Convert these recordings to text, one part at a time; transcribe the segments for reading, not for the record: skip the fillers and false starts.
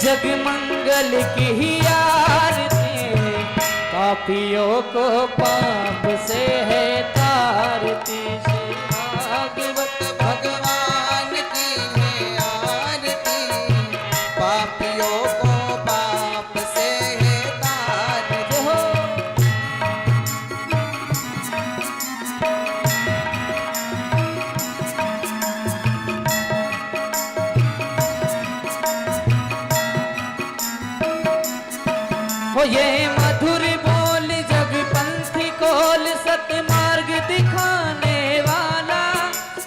जग मंगल की आरती, पापियों को पाप से है तारती। भागवत भगवान की है आरती, पापियों को पाप से है तारती। हो ये मधुर बोल जग पंथी कोल, सतमार्ग दिखाने वाला,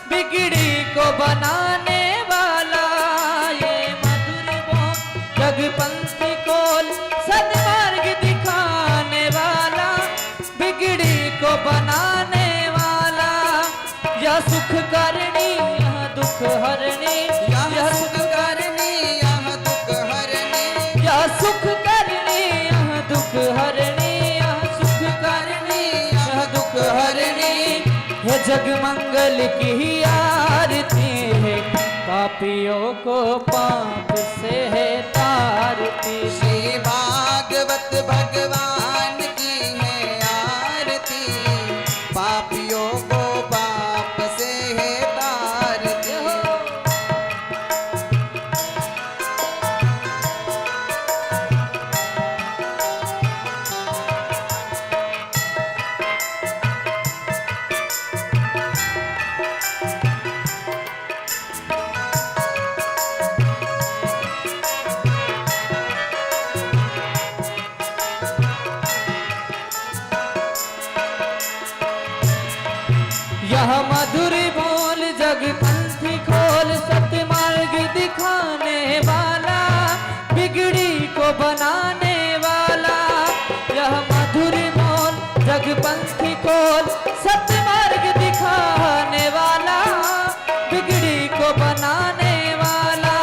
बिगड़ी को बनाने वाला। ये मधुर बोल जग पंथी कोल, सतमार्ग दिखाने वाला, बिगड़ी को बनाने वाला। यह सुख करनी यह दुख हरनी, यह सुख करनी यह दुख हरनी, यह सुख करनी यह दुख हरनी, यह सुख करनी यह दुख हरनी। है जग मंगल की आरती है, पापियों को पाप से है तारती। श्री भागवत भगवान की है आरती, पापियों को पाप से है तारती। यह मधुर बोल जग पंथी खोल, सतमार्ग दिखाने वाला, बिगड़ी को बनाने वाला। यह मधुर बोल जग पंथी खोल, सतमार्ग दिखाने वाला, बिगड़ी को बनाने वाला।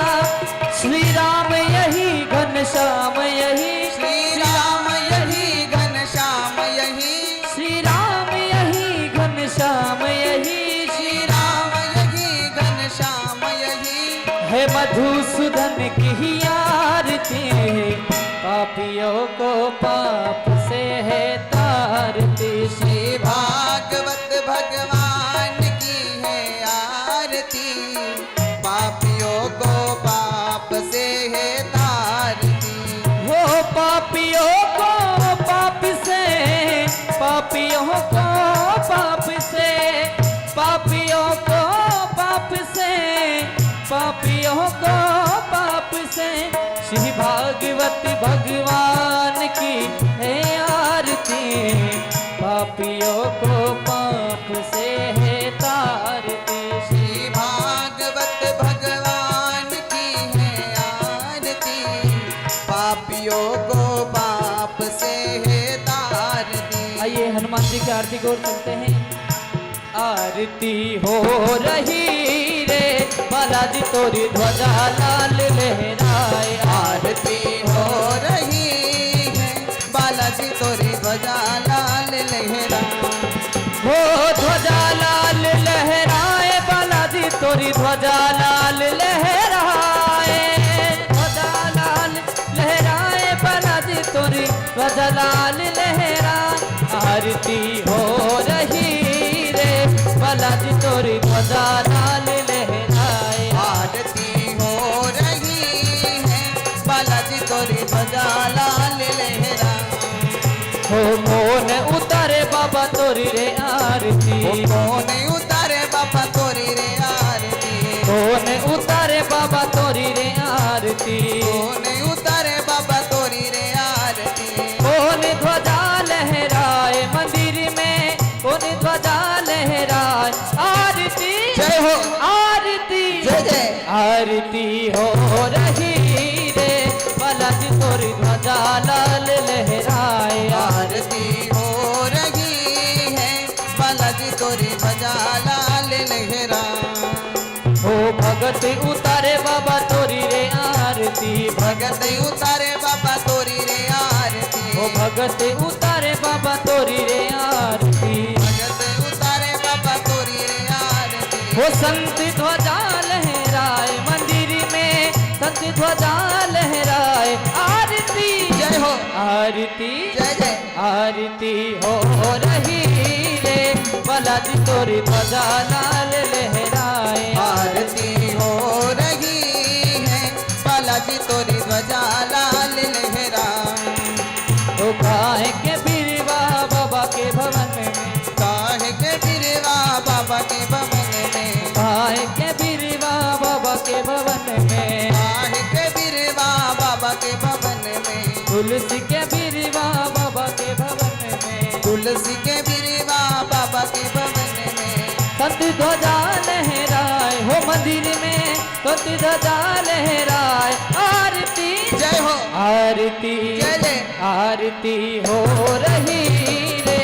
श्री राम यही घनश्याम यही, श्री राम यही घनश्याम यही, श्री राम यही घनश्याम यही, श्री राम यही घनश्याम यही। है मधुसूदन की आरती, पापियों को पाप से है तारती। श्री भागवत भगवान की है आरती, पापियों को पाप से है तारती। हो पापियों को पाप से, पापियों को पाप से, पापियों को पाप से, पापियों को पाप से। श्री भागवत भगवान की है आरती, पापियों को पाप से है तारती। श्री भागवत भगवान की है आरती, पापियों को पाप से है तारती। आइए हनुमान जी की आरती को चलते हैं। आरती हो रही रे बालाजी तोरी ध्वजा लाल लहराए, आरती हो रही है बालाजी तोरी ध्वजा लाल लहरा। हो ध्वजा लाल लहराए, बालाजी तोरी ध्वजा लाल लहराए, ध्वजा लाल लहराए, बालाजी तोरी ध्वजा लाल लहराए। आरती हो रही रे बालाजी तोरी ध्वजा लाल लहराए, आरती हो रही है बालाजी तोरी ध्वजा लाल लहरा। हो कौन उतारे बाबा तोरी रे आरती, कौन उतारे बाबा तोरी रे आरती, कौन उतारे बाबा तोरी रे आरती। कौन उतारे बाबा तोरी रे आरती। कौन ध्वजा लहराए मंदिर में, कौन ध्वजा लहराए। आरती जय हो, आरती जय जय। आरती हो रही रे बालाजी तोरी ध्वजा लाल लहराए। आरती हो रही है बालाजी तोरी ध्वजा लाल लहरा। हो भगत उतारे बाबा तोरी रे आरती, भगत उतारे बाबा तोरी रे आरती। हो भगत उतारे बाबा तोरी रे आरती। भगत उतारे बाबा तोरी रे आरती। हो संत ध्वजा लहराए मंदिर में, संत ध्वजा लहराए। आरती जय जय आरती हो रही रे बालाजी तोरी ध्वजा लाल लहराए आरती हो रही है बालाजी तोरी ध्वजा लाल लहराए तो काहे के बिरवा बाबा के भवन में काहे के बिरवा बाबा के भवन में काहे के बिरवा बाबा के भवन में काहे के बिरवा बाबा के भवन में तुलसी के बिरवा बाबा के भवन में तुलसी के बिरवा बाबा के भवन में सत ध्वजा लहराए हो मंदिर में सत ध्वजा लहराए आरती जय हो आरती जय जय आरती हो रही रे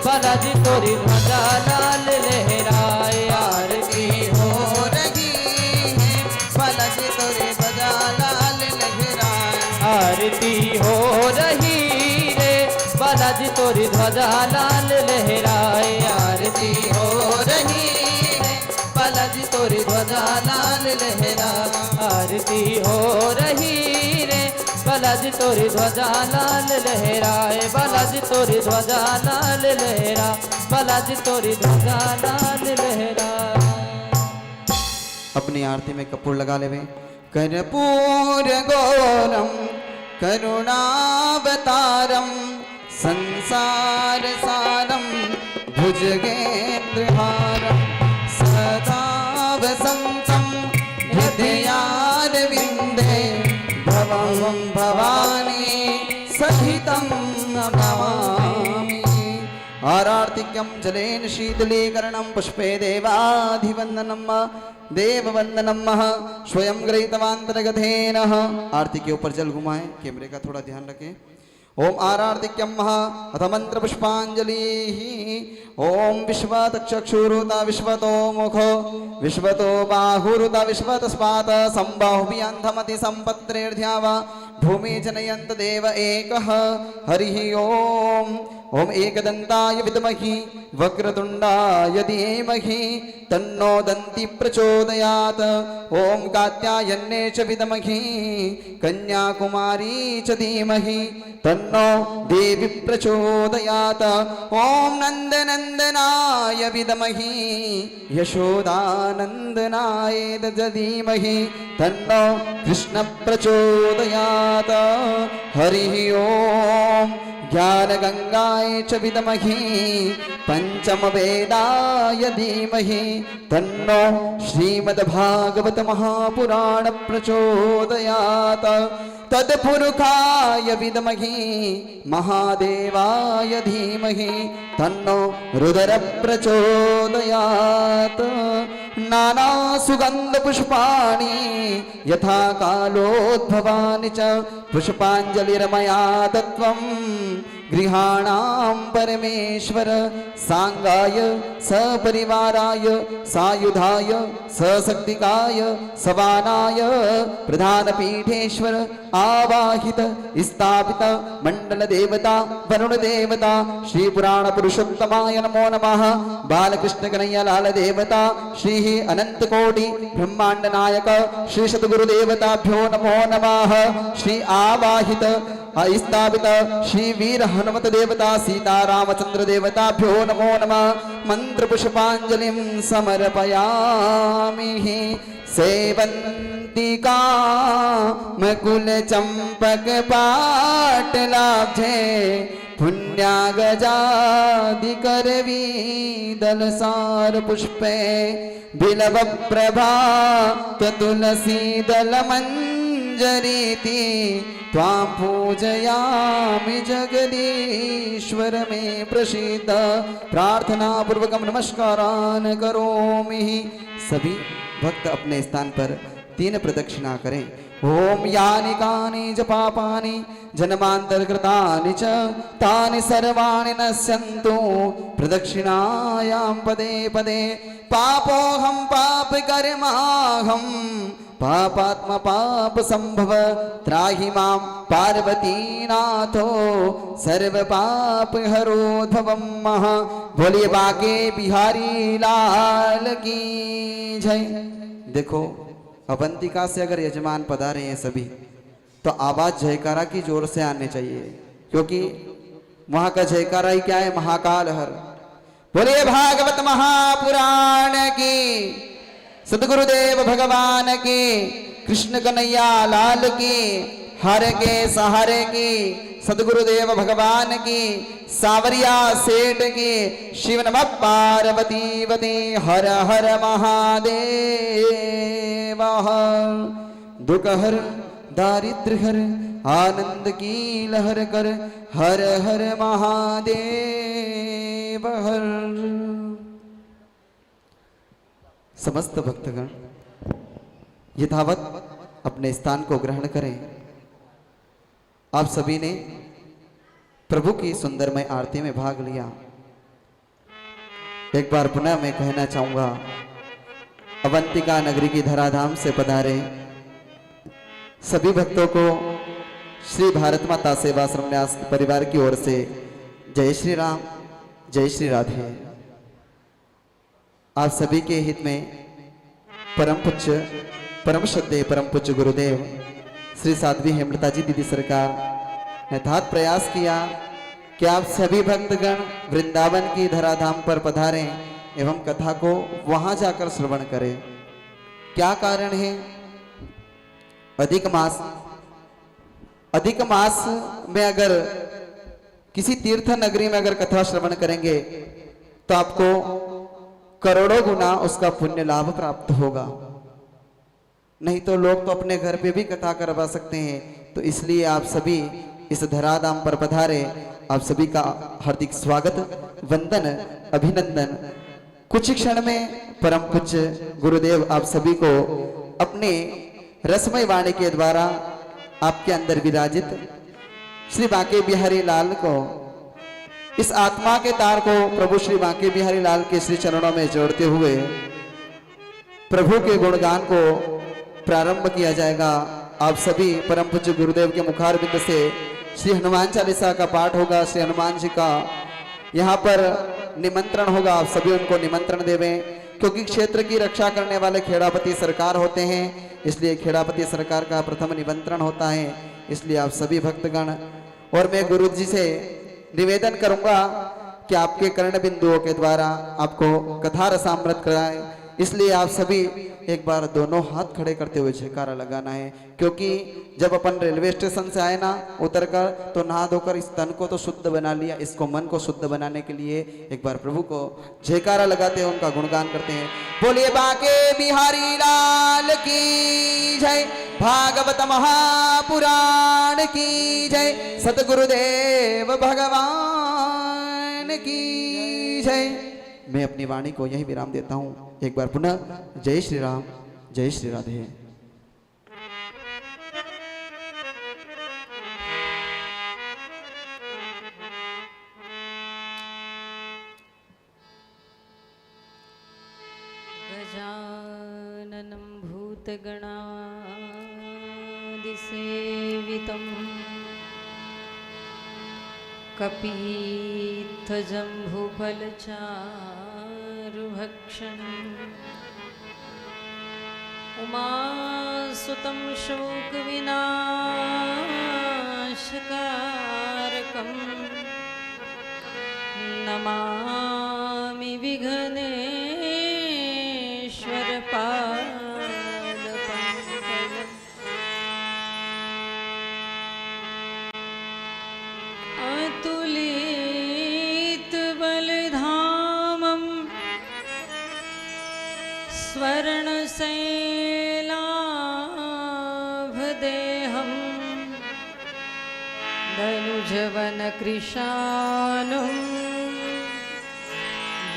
बालाजी तोरी ध्वजा लाल लहराए आरती हो रही है बालाजी तोरी ध्वजा लाल लहराए आरती हो रही रे बालाजी तोरी ध्वजा लाल लहराए आरती हो रही रे बालाजी तोरी ध्वजा लाल लहराए आरती हो रही रे बालाजी तोरी ध्वजा लाल लहराए बालाजी तोरी ध्वजा लाल लहरा बालाजी तोरी ध्वजा लाल लहराए। अपनी आरती में कपूर लगा लेवे कर्पूर गौरम करुणावतारम संसार सारम भुजगेन्द्रहारम सदा वसंतम हृदयारविंदे भवं भवानी सहितं नमामि आरार्तिक्यं जलेन शीतलीकरणं पुष्पे देवाधिवंदनम देववंदनम स्वयं गृहीतवान्तर्गधेन आरती के ऊपर जल घुमाएं कैमरे का थोड़ा ध्यान रखें ओम आरार्तिक्यम अथ मंत्र पुष्पांजलि ओम विश्वतक्षुरुता विश्वतो मुखो विश्वतो बाहुरुता विश्वतस्मात् संबाहुभियन्धमति सम्पत्रेर्ध्यावा भूमि जनयन्त देव एकः हरिः ओम ओम एकदन्ताय विद्महि वक्रतुण्डाय धीमहि तन्नो दन्ति प्रचोदयात् ओम कात्यायन्ये च विद्महि कन्याकुमारी च धीमहि तन्नो देवी प्रचोदयात् ओम नन्दनन्दनाय विद्महि यशोदानन्दनाय धीमहि तन्नो कृष्ण प्रचोदयात् हरिः ओम ज्ञानगंगाय च विद्महि पंचमवेदाय धीमहि तन्नो श्रीमद्भागवत महापुराण प्रचोदयात् तत्पुरुषाय विद्महि महादेवाय धीमहि तन्नो रुद्र प्रचोदयात् नाना सुगंध पुष्पाणि यथा कालोद्भवानि च पुष्पांजलिर्मया दत्वं गृहाणां परमेश्वर सांगाय सपरिवाराय सायुधाय सशक्तिकाय सवानाय प्रधानपीठेश्वर आवाहित स्थापित मंडल देवता वरुण देवता श्री पुराण पुरुषोत्तमाय नमो नमः बालकृष्ण कन्हैया लाल देवता श्री अनंत कोटि ब्रह्मांड नायक श्री सद्गुरु देवताभ्यो नमो नमः श्री आवाहित स्थापित श्री वीर हनुमत देवता सीता रामचंद्र देवताभ्यो नमो नमः मंत्र पुष्पांजलिं समर्पयामि सेवंतिका मकुल चंपक पाटलाब्धे पुण्यागजादिकरवी दलसार पुष्पे बिलव प्रभा तुलसी दल मंजरीति त्वां पूजयामि जगदीश्वर में प्रसीद प्रार्थना पूर्वकम नमस्कारान करोमि। सभी भक्त अपने स्थान पर 3 प्रदक्षिणा करें। ओम यानि कानि च पापानि जन्मान्तरकृतानि च तानि सर्वाणि नश्यन्तु प्रदक्षिणायां पदे पदे पापोऽहं पापकर्माहं पापात्मा पाप संभव त्राहि मां पार्वतीनाथो सर्व पाप हरोद्भवं महा। बोलिए बाके बिहारी लाल की जय। देखो अवंतिका से अगर यजमान पधारे हैं सभी तो आवाज जयकारा की जोर से आने चाहिए। क्योंकि वहां का जयकारा ही क्या है, महाकाल हर। बोलिए भागवत महापुराण की, सदगुरुदेव भगवान की, कृष्ण कन्हैया लाल की, हर के सहारे की, सदगुरुदेव भगवान की, सावरिया सेठ की, शिव नमः पार्वती वती, हर हर महादेव। दुख हर दारिद्र हर, आनंद की लहर कर, हर हर महादेव हर। समस्त भक्तगण यथावत अपने स्थान को ग्रहण करें। आप सभी ने प्रभु की सुंदरमय आरती में भाग लिया। एक बार पुनः मैं कहना चाहूंगा, अवंतिका नगरी की धराधाम से पधारे सभी भक्तों को श्री भारत माता सेवाश्रम न्यास परिवार की ओर से जय श्री राम, जय श्री राधे। आप सभी के हित में परम पूज्य, परम श्रद्धेय, परम पूज्य गुरुदेव श्री साध्वी हेमलता जी दीदी सरकार ने अथात प्रयास किया कि आप सभी भक्तगण वृंदावन की धराधाम पर पधारें एवं कथा को वहां जाकर श्रवण करें। क्या कारण है? अधिक मास में अगर किसी तीर्थ नगरी में अगर कथा श्रवण करेंगे तो आपको करोड़ों गुना उसका पुण्य लाभ प्राप्त होगा। नहीं तो लोग तो अपने घर पे भी कथा करवा सकते हैं। तो इसलिए आप सभी इस धराधाम पर पधारे। आप सभी का हार्दिक स्वागत, वंदन, अभिनंदन। कुछ क्षण में परम पूज्य गुरुदेव आप सभी को अपने रसमय वाणी के द्वारा आपके अंदर विराजित श्री बांके बिहारी लाल को, इस आत्मा के तार को प्रभु श्री बांके बिहारी लाल के श्री चरणों में जोड़ते हुए प्रभु के गुणगान को प्रारंभ किया जाएगा। आप सभी परम पूज्य गुरुदेव के मुखारबिंद से श्री हनुमान चालीसा का पाठ होगा। श्री हनुमान जी का यहाँ पर निमंत्रण होगा। आप सभी उनको निमंत्रण देवें, क्योंकि क्षेत्र की रक्षा करने वाले खेड़ापति सरकार होते हैं, इसलिए खेड़ापति सरकार का प्रथम निमंत्रण होता है। इसलिए आप सभी भक्तगण और मैं गुरु जी से निवेदन करूंगा कि आपके कर्ण बिंदुओं के द्वारा आपको कथा रसामृत कराएं। इसलिए आप सभी एक बार दोनों हाथ खड़े करते हुए जयकारा लगाना है, क्योंकि जब अपन रेलवे स्टेशन से आए ना उतरकर, तो नहा धोकर इस तन को तो शुद्ध बना लिया, इसको मन को शुद्ध बनाने के लिए एक बार प्रभु को जयकारा लगाते हैं, उनका गुणगान करते हैं। बोलिए बांके बिहारी लाल की जय, भागवत महापुराण की जय, सतगुरुदेव भगवान की जय। मैं अपनी वाणी को यही विराम देता हूं। एक बार पुनः जय श्री राम, जय श्री राधे। गजाननं भूतगणादिसेवितं कपीत्थजम्बुफलचारुभक्षणम् उमासुतं शोकविनाशकारकं नमामि विघ्नेश्वरपादपङ्कजम्। अतुलितबलधामं स्वर्णशैलाभदेहं धनुजवनकृशानं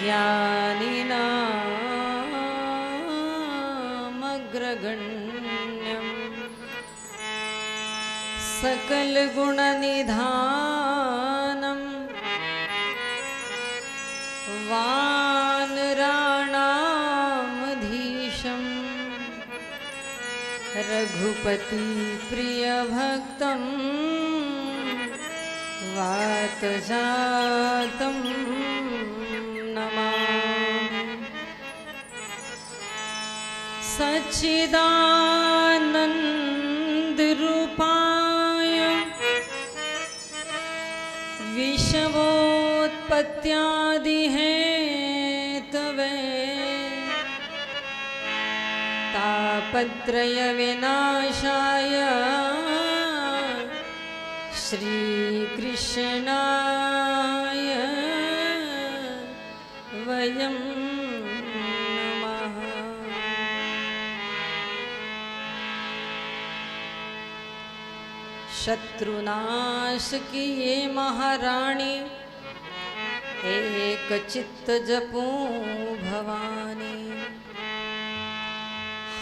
ज्ञानिनामग्रगण्यं सकलगुणनिधानं वानराणामधीशं रघुपति प्रियभक्तं वातजातं नमामि। सच्चिदानन्दरूपाय पत्यादि हैं तवे तापत्रय विनाशाय श्री कृष्णाय वयं नमः। शत्रुनाश की ये महारानी एक चित्त जपो भवानी।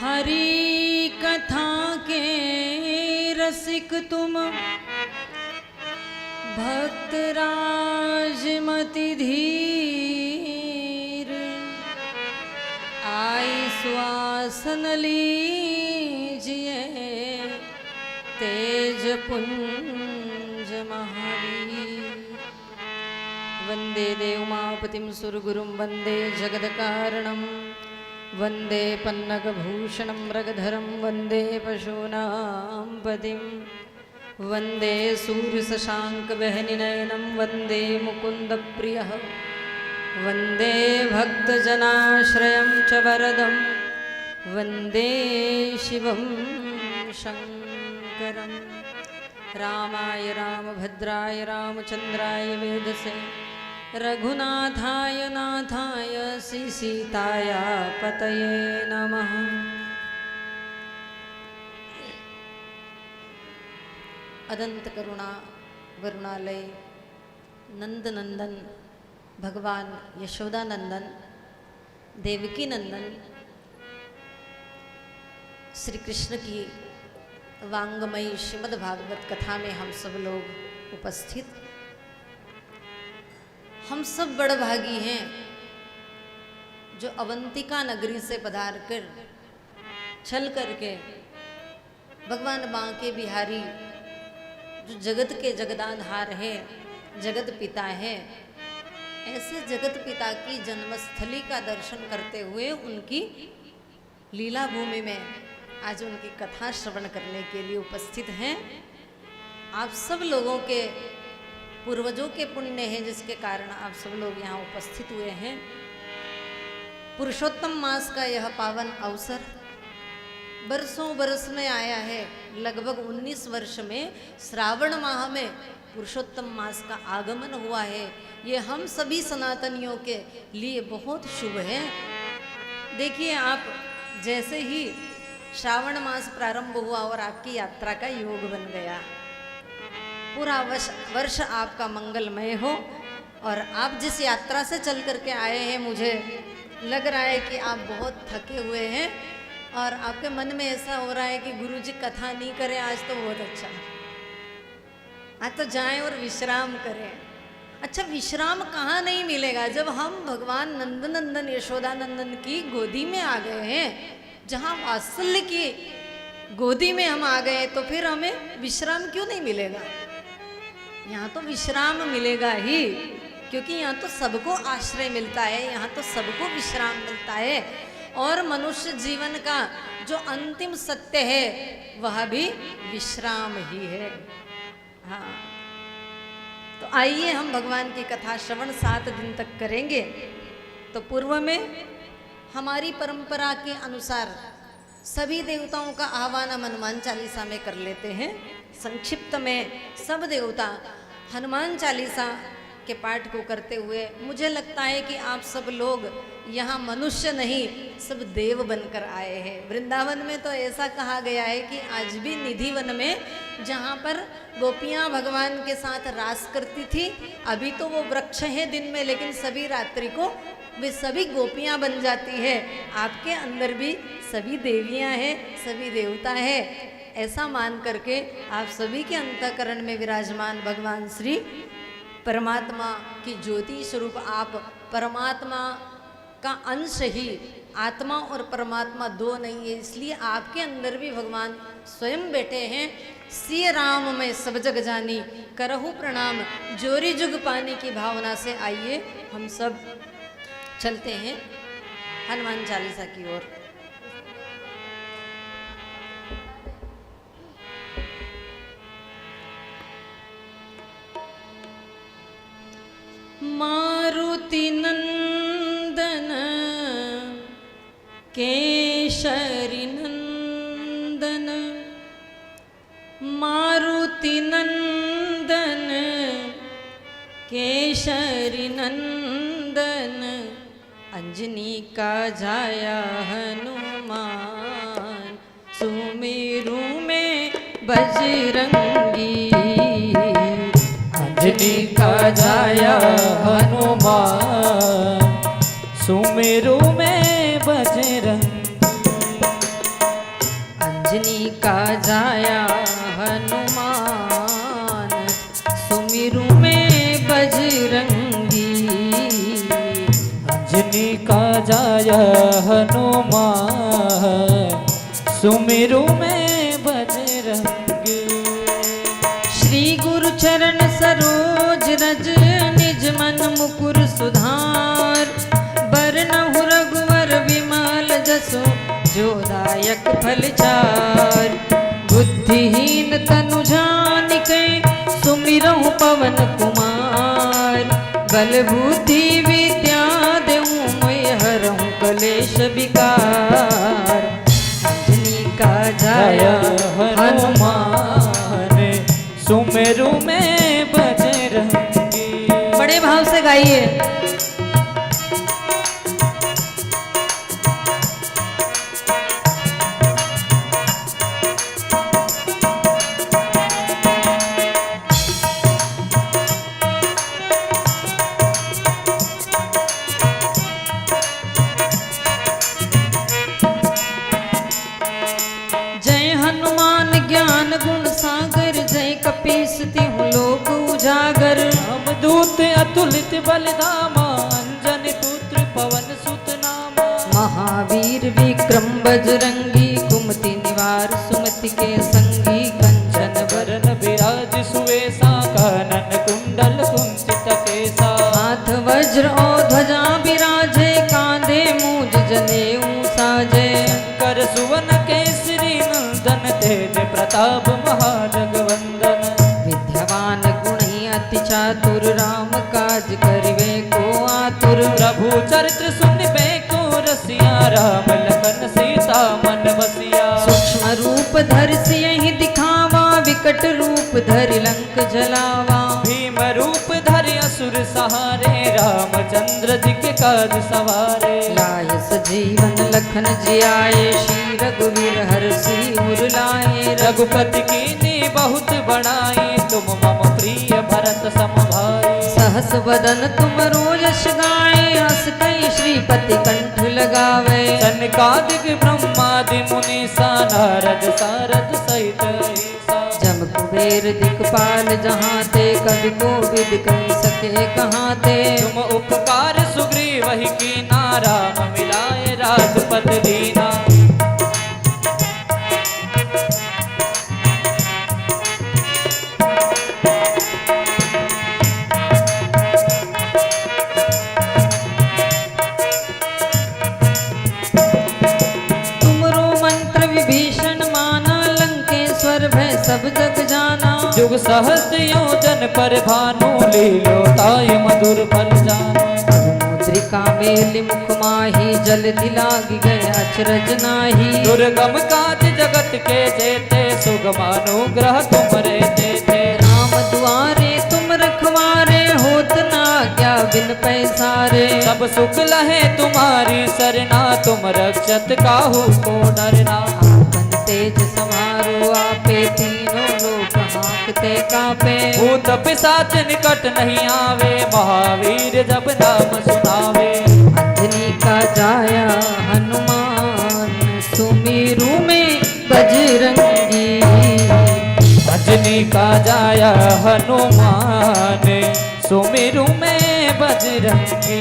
हरि कथा के रसिक तुम भक्त राजमति धीर। आई श्वासन लीजिए तेज पुंज महावीर। वंदे देवमापतिं सुरगुरुं वंदे जगत्कारणं वंदे पन्नगभूषणं मृगधरं वंदे पशूनां पतिं वंदे सूर्यशशाङ्कवहनिनयनं वंदे मुकुन्दप्रियः वंदे भक्तजनाश्रयं च वरदं वंदे शिवं शङ्करम्। रामाय रामभद्राय रामचन्द्राय वेदसे रघुनाथाय नाथाय सीताय पतये नमः। अनंत करुणा वरुणालय नंद नंदन भगवान यशोदा नंदन देवकी नंदन श्री कृष्ण की वांगमयी श्रीमद् भागवत कथा में हम सब लोग उपस्थित। हम सब बड़भागी हैं जो अवंतिका नगरी से पधार कर चल करके भगवान बांके बिहारी जो जगत के जगदाधार है, जगत पिता है, ऐसे जगत पिता की जन्मस्थली का दर्शन करते हुए उनकी लीला भूमि में आज उनकी कथा श्रवण करने के लिए उपस्थित हैं। आप सब लोगों के पूर्वजों के पुण्य है जिसके कारण आप सब लोग यहाँ उपस्थित हुए हैं। पुरुषोत्तम मास का यह पावन अवसर बरसों बरस में आया है। लगभग 19 वर्ष में श्रावण माह में पुरुषोत्तम मास का आगमन हुआ है। ये हम सभी सनातनियों के लिए बहुत शुभ है। देखिए, आप जैसे ही श्रावण मास प्रारंभ हुआ और आपकी यात्रा का योग बन गया, पूरा वर्ष आपका मंगलमय हो। और आप जिस यात्रा से चल करके आए हैं, मुझे लग रहा है कि आप बहुत थके हुए हैं और आपके मन में ऐसा हो रहा है कि गुरुजी कथा नहीं करें आज तो बहुत अच्छा है, आज तो जाएं और विश्राम करें। अच्छा, विश्राम कहाँ नहीं मिलेगा जब हम भगवान नंदनंदन यशोदानंदन की गोदी में आ गए हैं, जहाँ वात्सल्य की गोदी में हम आ गए, तो फिर हमें विश्राम क्यों नहीं मिलेगा? यहाँ तो विश्राम मिलेगा ही, क्योंकि यहाँ तो सबको आश्रय मिलता है, यहाँ तो सबको विश्राम मिलता है। और मनुष्य जीवन का जो अंतिम सत्य है वह भी विश्राम ही है। हाँ, तो आइए हम भगवान की कथा श्रवण 7 दिन तक करेंगे। तो पूर्व में हमारी परंपरा के अनुसार सभी देवताओं का आह्वान हम हनुमान चालीसा में कर लेते हैं। संक्षिप्त में सब देवता हनुमान चालीसा के पाठ को करते हुए, मुझे लगता है कि आप सब लोग यहाँ मनुष्य नहीं, सब देव बनकर आए हैं। वृंदावन में तो ऐसा कहा गया है कि आज भी निधि वन में जहाँ पर गोपियाँ भगवान के साथ रास करती थी, अभी तो वो वृक्ष है दिन में, लेकिन सभी रात्रि को वे सभी गोपियाँ बन जाती है। आपके अंदर भी सभी देवियाँ हैं, सभी देवता है। ऐसा मान करके आप सभी के अंतःकरण में विराजमान भगवान श्री परमात्मा की ज्योति स्वरूप, आप परमात्मा का अंश ही, आत्मा और परमात्मा दो नहीं है, इसलिए आपके अंदर भी भगवान स्वयं बैठे हैं। सिय राम में सब जग जानी, करहु प्रणाम जोरी जुग पाने की भावना से आइए हम सब चलते हैं हनुमान चालीसा की ओर। माँ मारुति नंदन केशरी नंदन अंजनी का जाया हनुमान सुमेरु में बजरंगी अंजनी का जाया हनुमान सुमेरु में बजरंग अंजनी का जाया हनुमान सुमेरु में बजरंगी अंजनी का जाया हनुमान सुमेरु में बजरंग श्री गुरु चरण सरोज रज निज मन मुकुर सुधार बरनहु रघुवर विमल जसु जोदायक फल चार बुद्धिहीन तनु जानिके सुमिरहु पवन कुमार बल बुद्धि विद्या देहु मोहि हरहु कलेश विकार अंजनी का जाया हनुमान सुमेरु में बजरंगी। बड़े भाव से गाइए। जय हनुमान ज्ञान गुण सागर जय कपीस तिहु लोक उजागर रामदूत अतुलित बलधामा अंजनी पुत्र पवन सुत नामा महावीर विक्रम बजरंगी कुमति निवार सुमति के संगी कंचन वरन विराज सुवेशा कानन कुंडल कुंचित केसा हाथ वज्र और ध्वजा विराजे कांधे मूज जनेऊ साजे कर सुवन केसरी नंदन तेज प्रताप महाजगवंदन विद्यावान गुणी अति चातुर राम काज करिवे को आतुर प्रभु चरित्र सुनिबे को रसिया राम लखन सीता मन बसिया सूक्ष्म रूप धरि सियहि दिखावा विकट रूप धरि लंक जलावा भीम रूप धरि असुर सहारे रामचंद्र जी के काज सवारे लाय सजीवन लखन जियाए श्री रघुवीर हरषि उर लाए रघुपति कीनी बहुत बड़ाई तुम मम प्रिय भरत सम भाई सहस बदन तुम रोयस गाए हस कई श्रीपति कंठ लगावे सनकादिक ब्रह्मादि मुनीसा नारद सारद सहित ईसा जम कुबेर दिखपाल जहाँ ते कवि कोविद कह सके कहाँ ते तुम उपकार सुग्रीव ही कीना राम मिलाए राजपद दीना तुमरो मंत्र विभीषण माना लंकेश्वर भय सब जग जाना जुग सहस्र योजन पर भानु लीलो ताय मधुर फल जानो मुद्रिका मेलि मुख माही जल दिलागी गए अचरज नाही दुर्गम काज जगत के जेते सुगम अनुग्रह तुमरे देते राम दुआरे तुम रखवारे होत ना क्या बिन पैसारे सब सुख लहे तुम्हारी सरना तुम रक्षत काहू को डरना आपन तेज समारो आपे तीनों लोक हाँकते कापे भूत पिशाच निकट नहीं आवे महावीर जब नाम सुनावे अंजनी का जाया हनुमान सुमेरु में बजरंगी अंजनी का जाया हनुमान सुमेरु में बजरंगी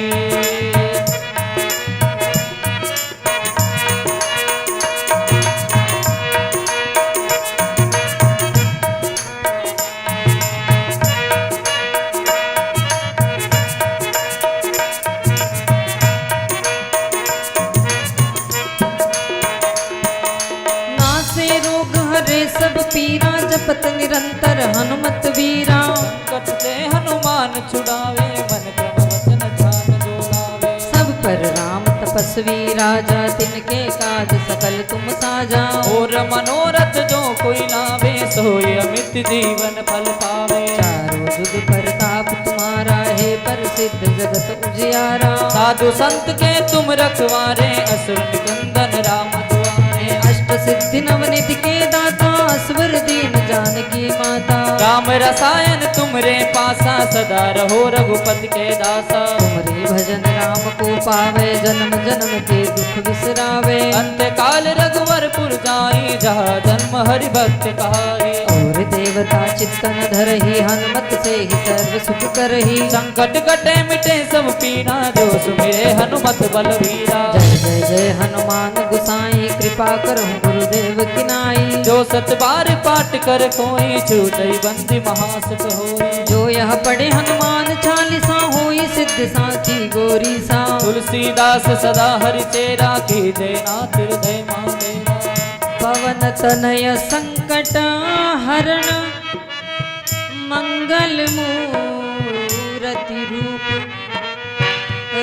सब पीरा जपत निरंतर हनुमत वीरा संकट से हनुमान छुड़ावे मन क्रम वचन ध्यान जो लावे सब पर राम तपस्वी तपस्वी राजा तिनके काज सकल तुम साजा। और मनोरथ जो कोई लावे सोई अमित जीवन फल पावे। चारों जुग प्रताप तुम्हारा है प्रसिद्ध जगत उजियारा। साधु संत के तुम रखवारे असुर निकंदन राम द्वारे। अष्ट सिद्धि नवनिधि के दाता असवर दीन जानकी माता। राम रसायन तुमरे पासा सदा रहो रघुपति के दासा। तुमरे भजन राम को पावे जन्म जन्म के दुख बिसरावे। अंत काल रघुवरपुर जाई जहाँ जन्म हरि भक्त कहाई। और देवता चित्तन धरहि हनुमत से ही सर्व सुख करहि। संकट कटे मिटे सब पीरा जो सुमिरे हनुमत बलवीरा। जय जय जय हनुमान गुसाई कृपा करहु गुरुदेव की नाई। जो सत बार पाठ कर कोई छूटई बंदी महासुख होई। जो यह पढ़े हनुमान चालीसा होई सिद्ध साखी गोरी सा। तुलसीदास सदा हरि तेरा की नाथ हृदय मामेरा। पवन तनय संकट हरण मंगल मूरति रूप।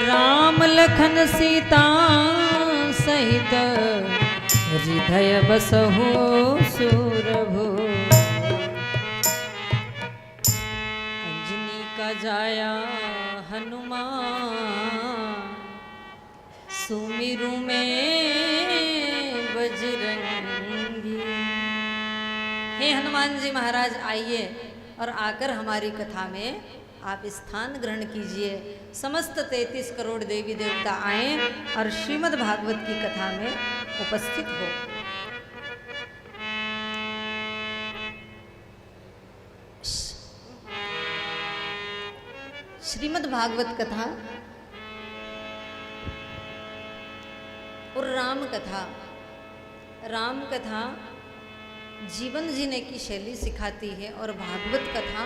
राम लखन सीता सहित हृदय बसहु सुरभु। अंजनी का जाया हनुमान सुमिरु में बजरंगी। हे हनुमान जी महाराज आइए और आकर हमारी कथा में आप स्थान ग्रहण कीजिए। समस्त 33 करोड़ देवी देवता आए और श्रीमद् भागवत की कथा में उपस्थित हो। श्रीमद् भागवत कथा और राम कथा। राम कथा जीवन जीने की शैली सिखाती है और भागवत कथा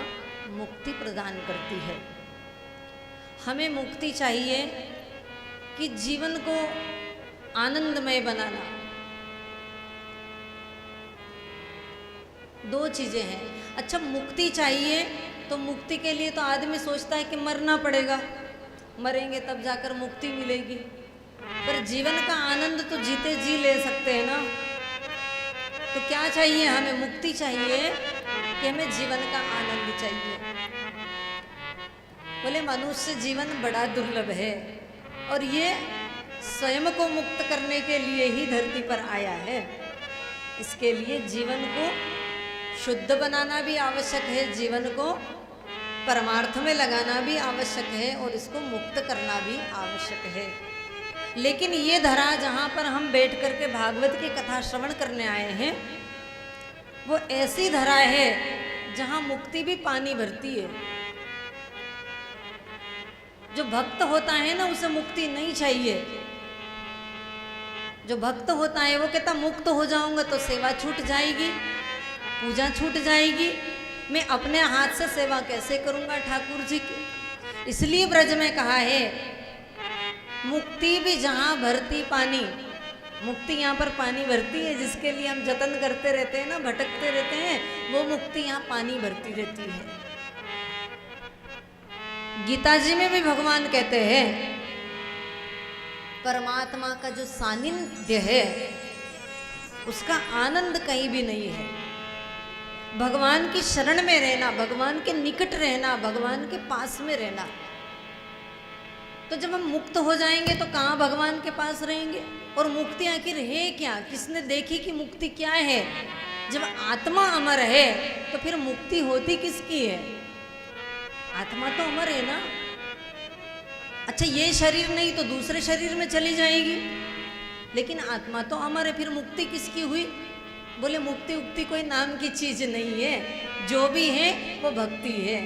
मुक्ति प्रदान करती है। हमें मुक्ति चाहिए कि जीवन को आनंदमय बनाना। दो चीजें हैं। अच्छा, मुक्ति चाहिए तो मुक्ति के लिए तो आदमी सोचता है कि मरना पड़ेगा, मरेंगे तब जाकर मुक्ति मिलेगी। पर जीवन का आनंद तो जीते जी ले सकते हैं ना। तो क्या चाहिए हमें? मुक्ति चाहिए कि हमें जीवन का आनंद चाहिए। बोले मनुष्य जीवन बड़ा दुर्लभ है और ये स्वयं को मुक्त करने के लिए ही धरती पर आया है। इसके लिए जीवन को शुद्ध बनाना भी आवश्यक है, जीवन को परमार्थ में लगाना भी आवश्यक है और इसको मुक्त करना भी आवश्यक है। लेकिन ये धरा जहाँ पर हम बैठ करके भागवत की कथा श्रवण करने आए हैं, वो ऐसी धरा है जहाँ मुक्ति भी पानी भरती है। जो भक्त होता है ना, उसे मुक्ति नहीं चाहिए। जो भक्त होता है वो कहता मुक्त हो जाऊंगा तो सेवा छूट जाएगी, पूजा छूट जाएगी, मैं अपने हाथ से सेवा कैसे करूंगा ठाकुर जी की। इसलिए ब्रज में कहा है मुक्ति भी जहां भरती पानी। मुक्ति यहाँ पर पानी भरती है, जिसके लिए हम जतन करते रहते हैं ना, भटकते रहते हैं, वो मुक्ति यहाँ पानी भरती रहती है। गीता जी में भी भगवान कहते हैं परमात्मा का जो सानिध्य है उसका आनंद कहीं भी नहीं है। भगवान की शरण में रहना, भगवान के निकट रहना, भगवान के पास में रहना। तो जब हम मुक्त हो जाएंगे तो कहाँ भगवान के पास रहेंगे? और मुक्ति आखिर है क्या? किसने देखी कि मुक्ति क्या है? जब आत्मा अमर है तो फिर मुक्ति होती किसकी है? आत्मा तो अमर है ना। अच्छा, ये शरीर नहीं तो दूसरे शरीर में चली जाएगी, लेकिन आत्मा तो अमर है, फिर मुक्ति किसकी हुई? बोले मुक्ति उक्ति कोई नाम की चीज नहीं है, जो भी है वो भक्ति है,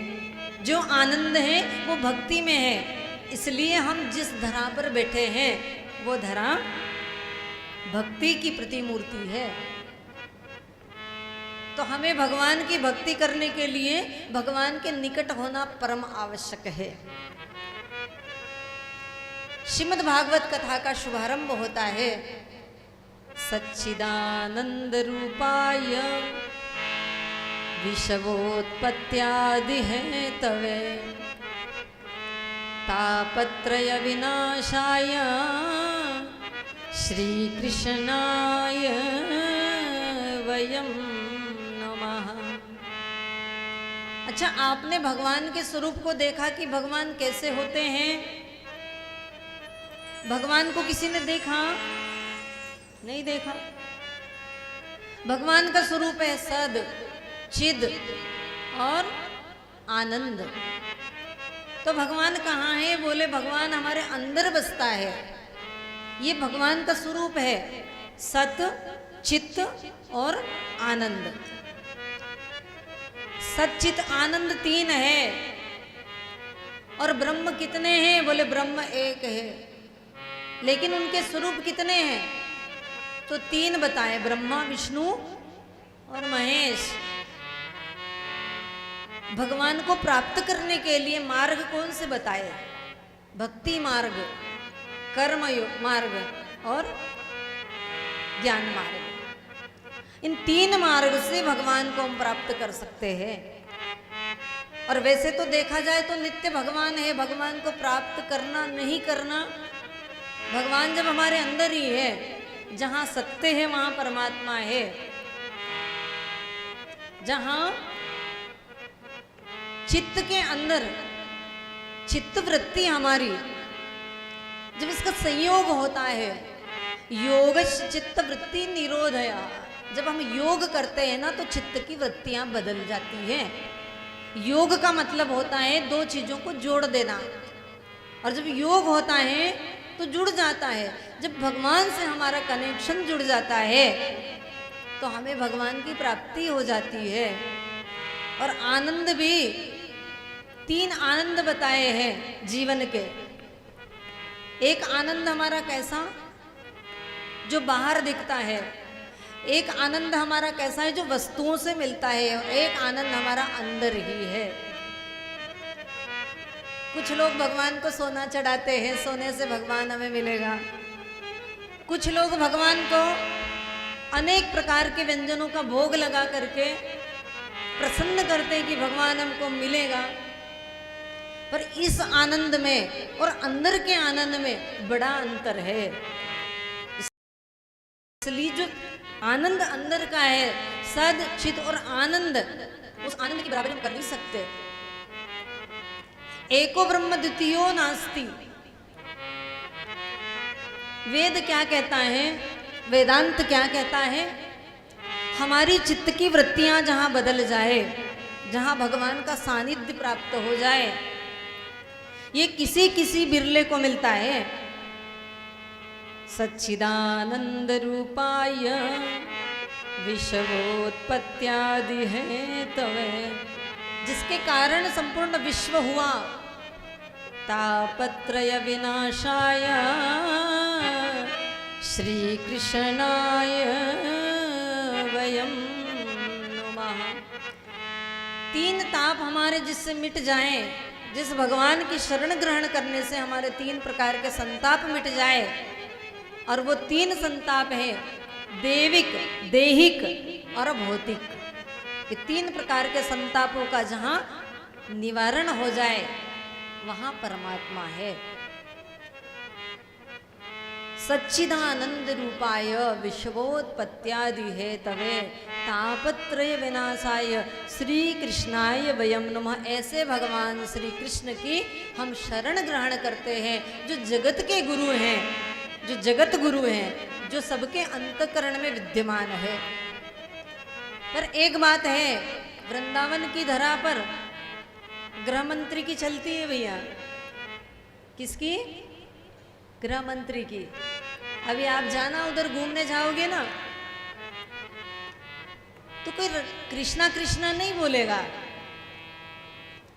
जो आनंद है वो भक्ति में है। इसलिए हम जिस धरा पर बैठे हैं वो धरा भक्ति की प्रतिमूर्ति है। तो हमें भगवान की भक्ति करने के लिए भगवान के निकट होना परम आवश्यक है। श्रीमद् भागवत कथा का शुभारंभ होता है सच्चिदानंद रूपाय विषवोत्पत्त्यादि है तवे तापत्रय विनाशाय श्री कृष्णाय वयम नमः। अच्छा, आपने भगवान के स्वरूप को देखा कि भगवान कैसे होते हैं? भगवान को किसी ने देखा? नहीं देखा। भगवान का स्वरूप है सद, चिद और आनंद। तो भगवान कहाँ है? बोले भगवान हमारे अंदर बसता है। ये भगवान का स्वरूप है, सत, चित्त और आनंद। सत, चित्त, आनंद तीन है। और ब्रह्म कितने हैं? बोले ब्रह्म एक है। लेकिन उनके स्वरूप कितने हैं? तो तीन बताए, ब्रह्मा, विष्णु और महेश। भगवान को प्राप्त करने के लिए मार्ग कौन से बताए? भक्ति मार्ग, कर्म मार्ग और ज्ञान मार्ग। इन तीन मार्ग से भगवान को हम प्राप्त कर सकते हैं। और वैसे तो देखा जाए तो नित्य भगवान है। भगवान को प्राप्त करना नहीं करना, भगवान जब हमारे अंदर ही है, जहां सत्य है वहां परमात्मा है। जहां चित्त के अंदर चित्त वृत्ति हमारी, जब इसका संयोग होता है, योग चित्त वृत्ति निरोधया, जब हम योग करते हैं ना तो चित्त की वृत्तियां बदल जाती हैं। योग का मतलब होता है दो चीजों को जोड़ देना। और जब योग होता है तो जुड़ जाता है। जब भगवान से हमारा कनेक्शन जुड़ जाता है तो हमें भगवान की प्राप्ति हो जाती है। और आनंद भी, तीन आनंद बताए हैं जीवन के। एक आनंद हमारा कैसा? जो बाहर दिखता है। एक आनंद हमारा कैसा है? जो वस्तुओं से मिलता है। और एक आनंद हमारा अंदर ही है। कुछ लोग भगवान को सोना चढ़ाते हैं, सोने से भगवान हमें मिलेगा। कुछ लोग भगवान को अनेक प्रकार के व्यंजनों का भोग लगा करके प्रसन्न करते हैं कि भगवान हमको मिलेगा। पर इस आनंद में और अंदर के आनंद में बड़ा अंतर है। इसलिए जो आनंद अंदर का है, सद, चित और आनंद, उस आनंद की बराबरी हम कर नहीं सकते। एको ब्रह्म द्वितीयो नास्ति। वेद क्या कहता है? वेदांत क्या कहता है? हमारी चित्त की वृत्तियां जहां बदल जाए, जहां भगवान का सानिध्य प्राप्त हो जाए, ये किसी किसी बिरले को मिलता है। सच्चिदानंद रूपाय विश्वोत्पत्त्यादि हेतवे, जिसके कारण संपूर्ण विश्व हुआ। तापत्रय विनाशाय श्री कृष्णाय वयम नमः। तीन ताप हमारे जिससे मिट जाएं, जिस भगवान की शरण ग्रहण करने से हमारे तीन प्रकार के संताप मिट जाए। और वो तीन संताप है देविक, देहिक और भौतिक। ये तीन प्रकार के संतापों का जहां निवारण हो जाए वहां परमात्मा है। सच्चिदानंद रूपाय विश्वोत्पत्त्यादि हेतवे तापत्रय विनाशाय श्री कृष्णाय वयम नमः। ऐसे भगवान श्री कृष्ण की हम शरण ग्रहण करते हैं, जो जगत के गुरु हैं, जो जगत गुरु हैं, जो सबके अंतःकरण में विद्यमान है। पर एक बात है, वृंदावन की धरा पर गृह मंत्री की चलती है भैया। किसकी? गृह मंत्री की। अभी आप जाना, उधर घूमने जाओगे ना तो कोई कृष्णा कृष्णा नहीं बोलेगा।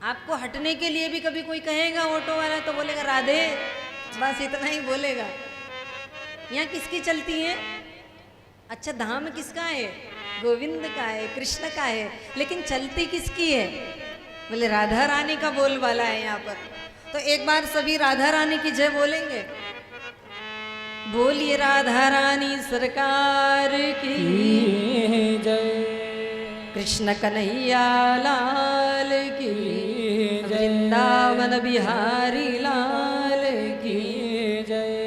आपको हटने के लिए भी कभी कोई कहेगा ऑटो वाला तो बोलेगा राधे, बस इतना ही बोलेगा। यहाँ किसकी चलती है? अच्छा, धाम किसका है? गोविंद का है, कृष्ण का है, लेकिन चलती किसकी है? बोले राधा रानी का बोलबाला है यहाँ पर। तो एक बार सभी राधा रानी की जय बोलेंगे। बोलिए राधा रानी सरकार की जय, कृष्ण कन्हैया लाल की, वृंदावन बिहारी लाल की जय।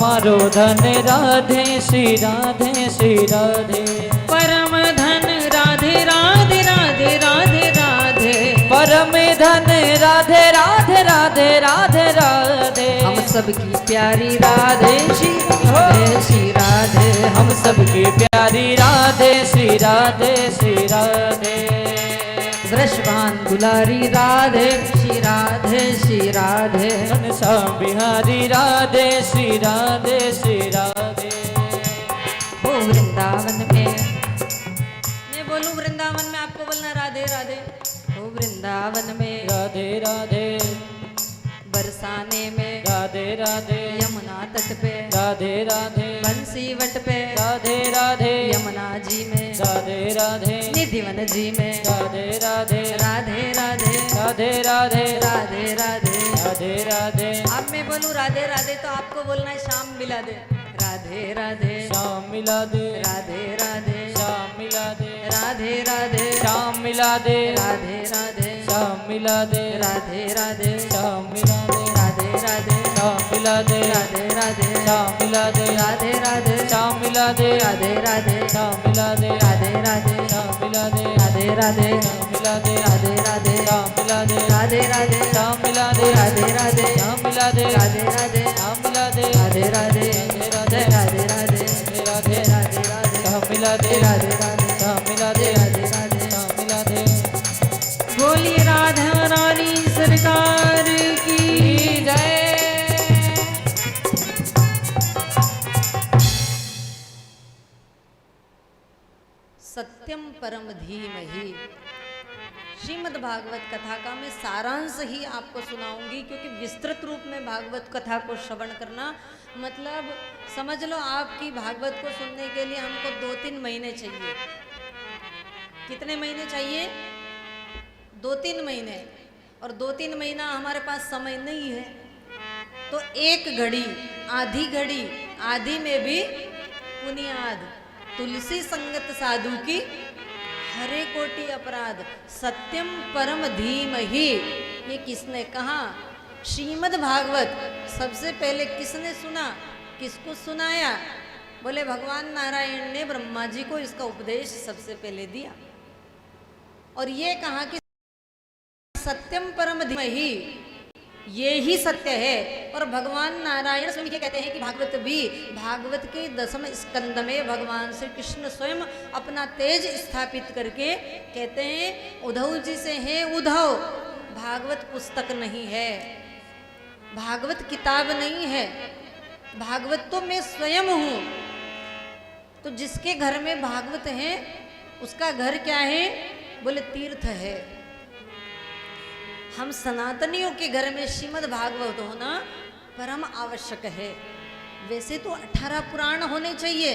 मारो धन राधे श्री राधे श्री राधे। परम धन राधे राधे राधे राधे राधे। परम धन राधे राधे राधे राधे राधे। हम सबकी प्यारी राधे श्री राधे श्री राधे। हम सबकी प्यारी राधे श्री राधे श्री राधे। वृषभान दुलारी राधे श्री राधे श्री राधे। घनश्याम बिहारी राधे श्री राधे श्री राधे। हो वृंदावन में, मैं बोलूं वृंदावन में, आपको बोलना राधे राधे। हो वृंदावन में राधे राधे। बरसाने में राधे राधे। यमुना तट पे राधे राधे। बंसी वट पे राधे राधे। यमुना जी में राधे राधे। निधिवन जी में राधे राधे। राधे राधे राधे राधे। राधे राधे राधे राधे। अब मैं बोलूं राधे राधे तो आपको बोलना है शाम मिला दे। राधे राधे शाम मिला दे। राधे राधे शाम मिला दे। राधे राधे शाम मिला दे। राधे राधे शाम मिला दे। राधे राधे शाम मिला दे। राधे राधे शाम मिला दे। राधे राधे शाम मिला दे। राधे राधे शाम मिला दे। राधे राधे शाम मिला दे। राधे राधे शाम मिला दे। राधे राधे शाम मिला दे। राधे राधे शाम मिला दे। राधे राधे शाम मिला दे। राधे राधे शाम मिला दे। राधे राधे शाम मिला दे। राधे राधे राधे राधे राधे राधे राधे राधे शाम मिला दे। राधे राधे शाम मिला दे। राधे राधे शाम मिला दे। बोलिए राधा रानी सरकार की जय। सत्यम परम धीमहि। श्रीमद् भागवत कथा का मैं सारांश ही आपको सुनाऊंगी, क्योंकि विस्तृत रूप में भागवत कथा को श्रवण करना मतलब समझ लो आपकी भागवत को सुनने के लिए हमको 2-3 महीने चाहिए। कितने महीने चाहिए? 2-3 महीने। और 2-3 महीना हमारे पास समय नहीं है, तो एक घड़ी, आधी घड़ी, आधी में भी पुनियाद। तुलसी संगत साधु की हरे कोटि अपराध। सत्यम परम धीमहि, ये किसने कहा? श्रीमद् भागवत सबसे पहले किसने सुना, किसको सुनाया? बोले भगवान नारायण ने ब्रह्मा जी को इसका उपदेश सबसे पहले दिया और ये कहा कि सत्यम परम धीमहि, ये ही सत्य है। और भगवान नारायण स्वयं ये कहते हैं कि भागवत भी, भागवत के 10वें स्कंद में भगवान श्री कृष्ण स्वयं अपना तेज स्थापित करके कहते हैं उद्धव जी से, हैं उद्धव, भागवत पुस्तक नहीं है, भागवत किताब नहीं है, भागवत तो मैं स्वयं हूं। तो जिसके घर में भागवत है उसका घर क्या है? बोले तीर्थ है। हम सनातनियों के घर में श्रीमद् भागवत होना परम आवश्यक है। वैसे तो 18 पुराण होने चाहिए,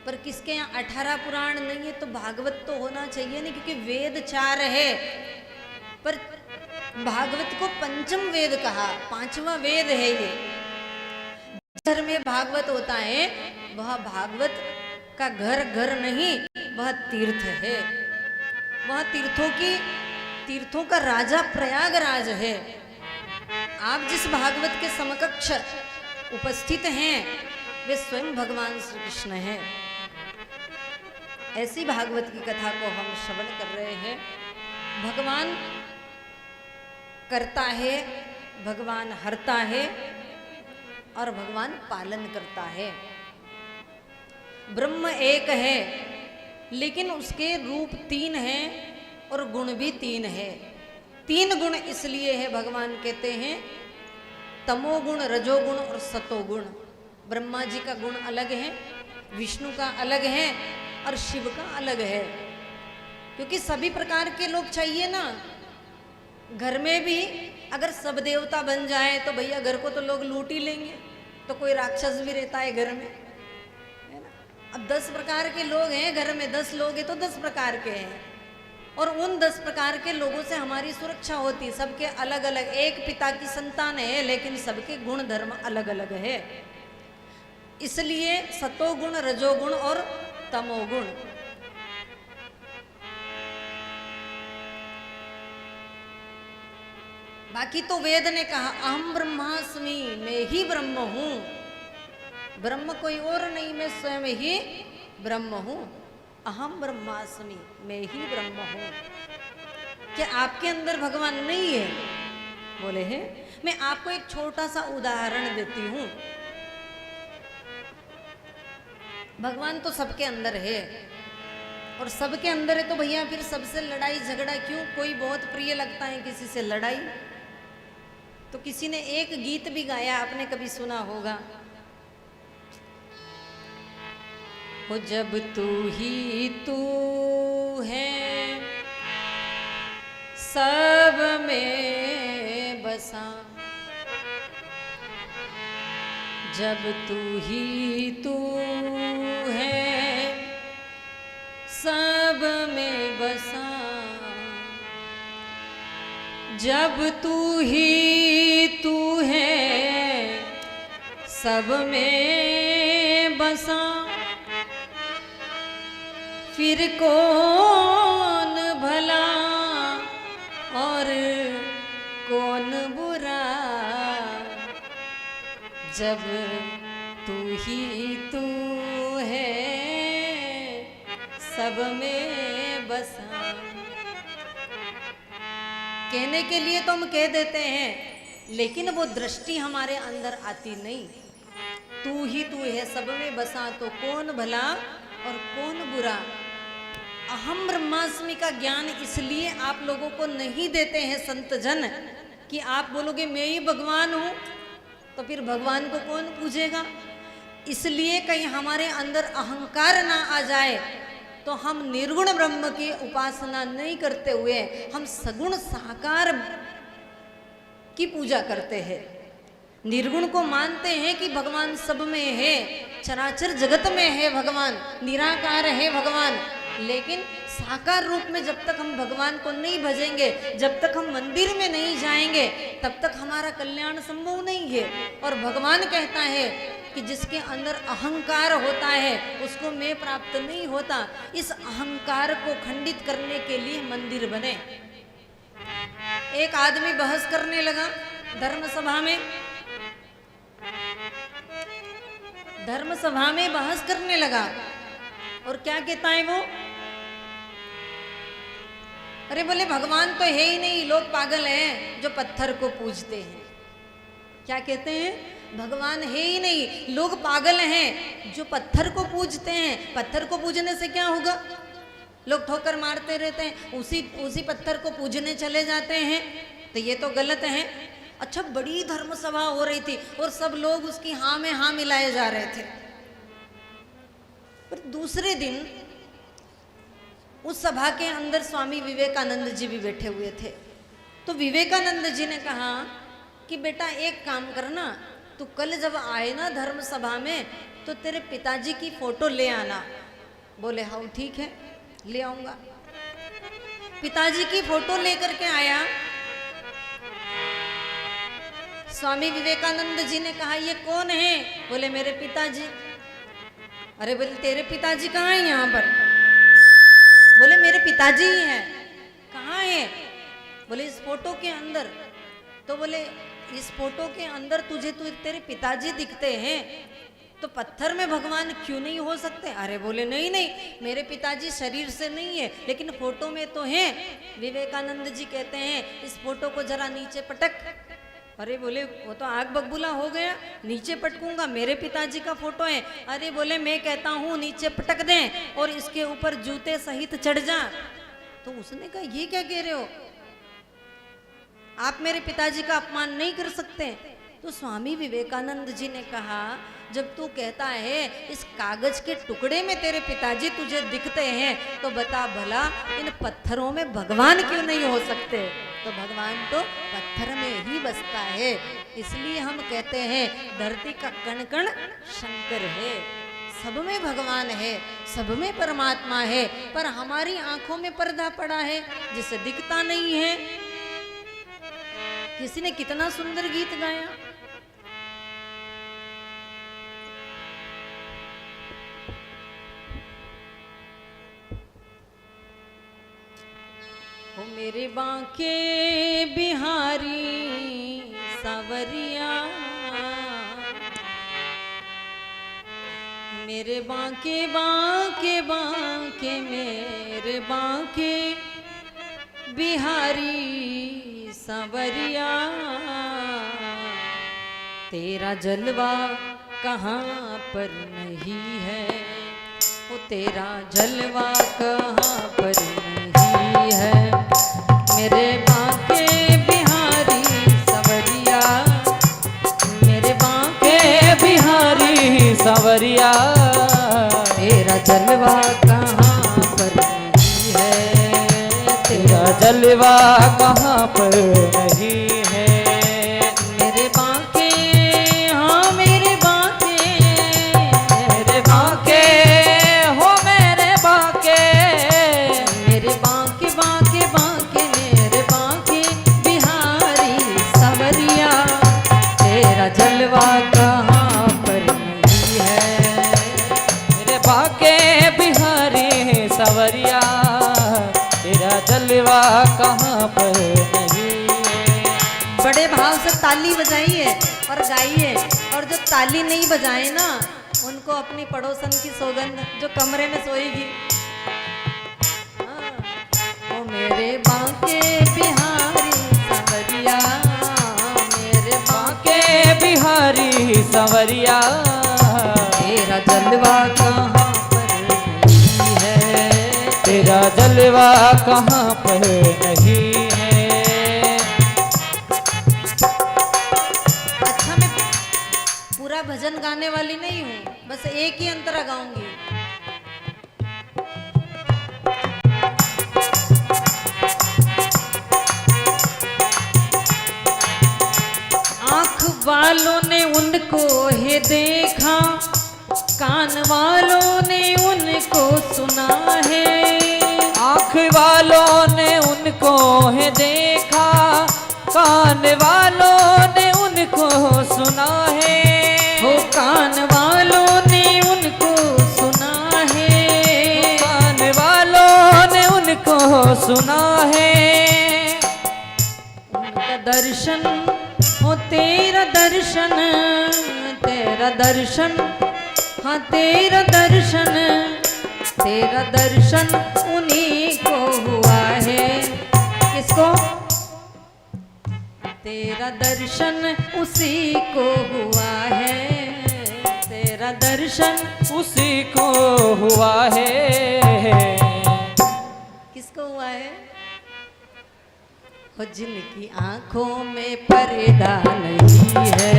पर किसके यहाँ 18 पुराण नहीं है, तो भागवत तो होना चाहिए नहीं, क्योंकि वेद 4 है। पर भागवत को पंचम वेद कहा, 5वां वेद है ये। घर में भागवत होता है वह भागवत का घर घर नहीं, वह तीर्थ है। वह तीर्थों का राजा प्रयागराज है। आप जिस भागवत के समकक्ष उपस्थित हैं वे स्वयं भगवान श्री कृष्ण हैं। ऐसी भागवत की कथा को हम श्रवण कर रहे हैं। भगवान करता है, भगवान हरता है और भगवान पालन करता है। ब्रह्म एक है, लेकिन उसके रूप 3 हैं और गुण भी 3 है। 3 गुण इसलिए है, भगवान कहते हैं तमोगुण, रजोगुण और सतोगुण। ब्रह्मा जी का गुण अलग है, विष्णु का अलग है और शिव का अलग है। क्योंकि सभी प्रकार के लोग चाहिए ना। घर में भी अगर सब देवता बन जाए तो भैया घर को तो लोग लूट ही लेंगे, तो कोई राक्षस भी रहता है घर में, है ना। अब 10 प्रकार के लोग हैं घर में, 10 लोग हैं तो 10 प्रकार के हैं, और उन 10 प्रकार के लोगों से हमारी सुरक्षा होती। सबके अलग अलग, एक पिता की संतान है लेकिन सबके गुण धर्म अलग अलग है। इसलिए सतोगुण, रजोगुण और तमोगुण। बाकी तो वेद ने कहा अहम ब्रह्मास्मि, मैं ही ब्रह्म हूं। ब्रह्म कोई और नहीं, मैं स्वयं ही ब्रह्म हूँ। अहम ब्रह्मास्मि, मैं ही ब्रह्म हूँ। क्या आपके अंदर भगवान नहीं है? बोले हैं। मैं आपको एक छोटा सा उदाहरण देती हूँ। भगवान तो सबके अंदर है, और सबके अंदर है तो भैया फिर सबसे लड़ाई झगड़ा क्यों? कोई बहुत प्रिय लगता है किसी से लड़ाई, तो किसी ने एक गीत भी गाया, आपने कभी सुना होगा, हो जब तू ही तू है सब में बसा, जब तू ही तू है सब में बसा, जब तू ही तू है सब में बसा, फिर कौन भला और कौन बुरा, जब तू ही तू है सब में बसा। कहने के लिए तो हम कह देते हैं, लेकिन वो दृष्टि हमारे अंदर आती नहीं। तू ही तू है सब में बसा, तो कौन भला और कौन बुरा। अहम ब्रह्मास्मि का ज्ञान इसलिए आप लोगों को नहीं देते हैं संत जन कि आप बोलोगे मैं ही भगवान हूँ, तो फिर भगवान को कौन पूजेगा। इसलिए कहीं हमारे अंदर अहंकार ना आ जाए, तो हम निर्गुण ब्रह्म की उपासना नहीं करते हुए हम सगुण साकार की पूजा करते हैं। निर्गुण को मानते हैं कि भगवान सब में है, चराचर जगत में है भगवान, निराकार है भगवान, लेकिन साकार रूप में जब तक हम भगवान को नहीं भजेंगे, जब तक हम मंदिर में नहीं जाएंगे, तब तक हमारा कल्याण संभव नहीं है। और भगवान कहता है कि जिसके अंदर अहंकार होता है उसको मैं प्राप्त नहीं होता। इस अहंकार को खंडित करने के लिए मंदिर बने। एक आदमी बहस करने लगा धर्म सभा में, धर्म सभा में बहस करने लगा, और क्या कहता है वो? अरे बोले भगवान तो है ही नहीं, लोग पागल हैं जो पत्थर को पूजते हैं। क्या कहते हैं? भगवान है ही नहीं, लोग पागल हैं जो पत्थर को पूजते हैं। पत्थर को पूजने से क्या होगा? लोग ठोकर मारते रहते हैं, उसी पत्थर को पूजने चले जाते हैं, तो ये तो गलत है। अच्छा, बड़ी धर्म सभा हो रही थी और सब लोग उसकी हाँ में हाँ मिलाए जा रहे थे। पर दूसरे दिन उस सभा के अंदर स्वामी विवेकानंद जी भी बैठे हुए थे। तो विवेकानंद जी ने कहा कि बेटा एक काम करना, तू कल जब आए ना धर्म सभा में तो तेरे पिताजी की फोटो ले आना। बोले हाँ ठीक है, ले आऊंगा। पिताजी की फोटो लेकर के आया। स्वामी विवेकानंद जी ने कहा ये कौन है? बोले मेरे पिताजी। अरे बोले तेरे पिताजी कहाँ हैं यहाँ पर? बोले मेरे पिताजी ही हैं। कहाँ है? बोले इस फोटो के अंदर। तो बोले इस फोटो के अंदर तुझे तो तेरे पिताजी दिखते हैं, तो पत्थर में भगवान क्यों नहीं हो सकते? अरे बोले नहीं नहीं, मेरे पिताजी शरीर से नहीं है लेकिन फोटो में तो हैं। विवेकानंद जी कहते हैं इस फोटो को जरा नीचे पटक। अरे बोले वो तो आग बबूला हो गया, नीचे पटकूंगा, मेरे पिताजी का फोटो है। अरे बोले मैं कहता हूँ नीचे पटक दें और इसके ऊपर जूते सहित चढ़ जा। तो उसने कहा ये क्या कह रहे हो, आप मेरे पिताजी का अपमान नहीं कर सकते। तो स्वामी विवेकानंद जी ने कहा जब तू कहता है इस कागज के टुकड़े में तेरे पिताजी तुझे दिखते हैं, तो बता भला इन पत्थरों में भगवान क्यों नहीं हो सकते? तो भगवान तो पत्थर में ही बसता है। इसलिए हम कहते हैं धरती का कण कण शंकर है, सब में भगवान है, सब में परमात्मा है, पर हमारी आंखों में पर्दा पड़ा है जिसे दिखता नहीं है। किसी ने कितना सुंदर गीत गाया, ओ मेरे बांके बिहारी सावरिया, मेरे बांके बांके बांके मेरे बांके बिहारी सांवरिया, तेरा जलवा कहाँ पर नहीं है, वो तेरा जलवा कहाँ पर नहीं है। मेरे बांके बिहारी सांवरिया, मेरे बांके बिहारी सांवरिया, तेरा जलवा कहाँ पर नहीं है, तेरा जलवा कहाँ पर नहीं है। मेरे बांके, हाँ मेरे बांके, मेरे बांके हो मेरे बांके, मेरे बांके बांके बांके मेरे बांके बिहारी सांवरिया, तेरा जलवा कहाँ पर नहीं है। मेरे बांके बिहारी सांवरिया, तेरा जलवा कहाँ पर नहीं है। बड़े भाव से ताली बजाइए और गाइए, और जो ताली नहीं बजाए ना उनको अपनी पड़ोसन की सौगंध जो कमरे में सोएगी। हाँ। ओ मेरे बांके बिहारी सांवरिया, मेरे बांके बांके बिहारी सांवरिया, तेरा जलवा कहाँ पर नहीं है, तेरा जलवा कहाँ पर नहीं है। अच्छा मैं पूरा भजन गाने वाली नहीं हूँ, बस एक ही अंतरा गाऊंगी। आँख वालों ने उनको है देखा, कान वालों ने उनको सुना है। आँख वालों ने उनको है देखा, कान वालों ने उनको सुना है। हो कान वालों ने उनको सुना है, कान वालों ने उनको सुना है। उनका दर्शन हो तेरा दर्शन, तेरा दर्शन, हाँ तेरा दर्शन, तेरा दर्शन उन्हीं को हुआ है। किसको? तेरा दर्शन उसी को हुआ है, तेरा दर्शन उसी को हुआ है। किसको हुआ है? हो जिनकी आंखों में पर्दा नहीं है,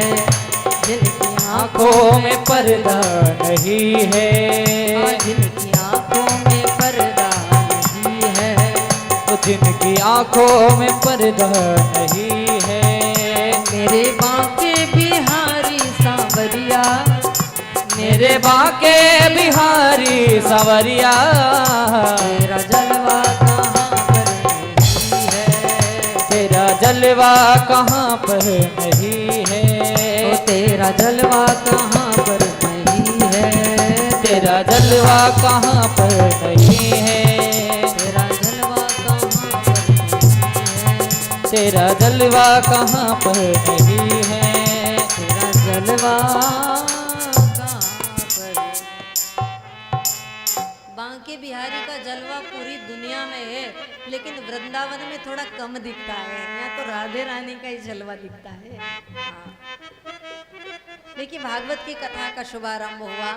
जिनकी आँखों में पर्दा नहीं है, हाँ, जिनकी आंखों में पर्दा नहीं है, तो जिनकी आँखों में पर्दा नहीं है। मेरे बांके बिहारी सांवरिया, मेरे बांके बिहारी सांवरिया, तेरा जलवा कहाँ पर नहीं है, तेरा जलवा कहाँ पर नहीं है। तो तेरा जलवा कहाँ पर नहीं है, तेरा जलवा कहाँ पर नहीं है। तेरा जलवा कहाँ पर नहीं है, तेरा जलवा कहाँ पर नहीं है। तेरा जलवा कहाँ पर। बांके बिहारी का जलवा पूरी दुनिया में है, लेकिन वृंदावन में थोड़ा कम दिखता है। यहाँ तो राधे रानी का ही जलवा दिखता है। हाँ। देखिए भागवत की कथा का शुभारंभ हुआ।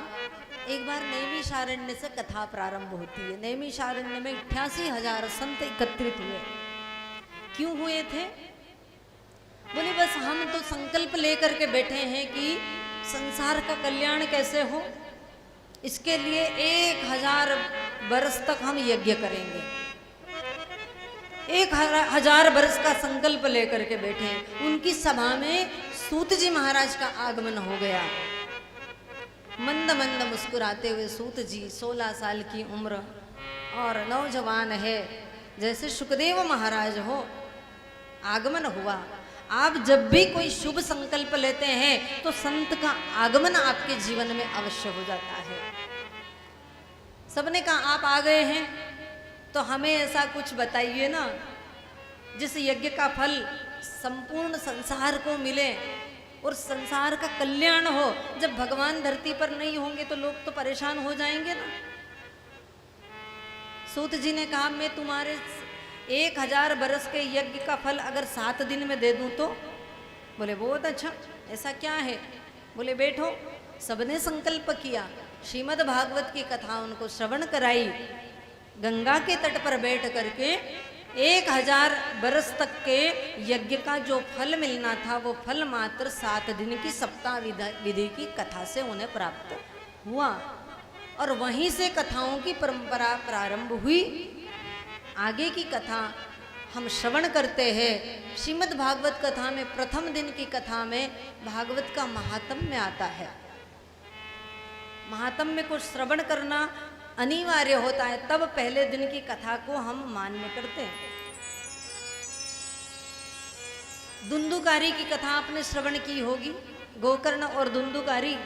एक बार नैमिषारण्य से कथा प्रारंभ होती है। नैमिषारण्य में 88,000 संत एकत्रित हुए। क्यों हुए थे? बोले बस हम तो संकल्प लेकर के बैठे हैं कि संसार का कल्याण कैसे हो, इसके लिए 1000 वर्ष तक हम यज्ञ करेंगे। 1000 वर्ष का संकल्प लेकर के बैठे। उनकी सभा में सूत जी महाराज का आगमन हो गया। मंद मंद मुस्कुराते हुए सूत जी 16 साल की उम्र और नौजवान है, जैसे सुखदेव महाराज हो। आगमन हुआ। आप जब भी कोई शुभ संकल्प लेते हैं तो संत का आगमन आपके जीवन में अवश्य हो जाता है। सबने कहा आप आ गए हैं तो हमें ऐसा कुछ बताइए ना जिस यज्ञ का फल संपूर्ण संसार को मिले। और संसार का कल्याण हो। जब भगवान धरती पर नहीं होंगे तो लोग तो परेशान हो जाएंगे ना। सूत जी ने कहा मैं तुम्हारे 1000 बरस के यज्ञ का फल अगर 7 दिन में दे दूं तो? बोले बहुत अच्छा, ऐसा क्या है? बोले बैठो। सबने संकल्प किया, श्रीमद् भागवत की कथा उनको श्रवण कराई। गंगा के तट पर बैठ करके 1000 बरस तक के यज्ञ का जो फल मिलना था वो फल मात्र 7 दिन की सप्ताह विधि की कथा से उन्हें प्राप्त हुआ। और वहीं से कथाओं की परंपरा प्रारंभ हुई। आगे की कथा हम श्रवण करते हैं। श्रीमद् भागवत कथा में प्रथम दिन की कथा में भागवत का महात्म्य आता है। महात्म्य को श्रवण करना अनिवार्य होता है, तब पहले दिन की कथा को हम मान्य करते हैं। दुंदुकारी की कथा आपने श्रवण की होगी, गोकर्ण और दुंदुकारी।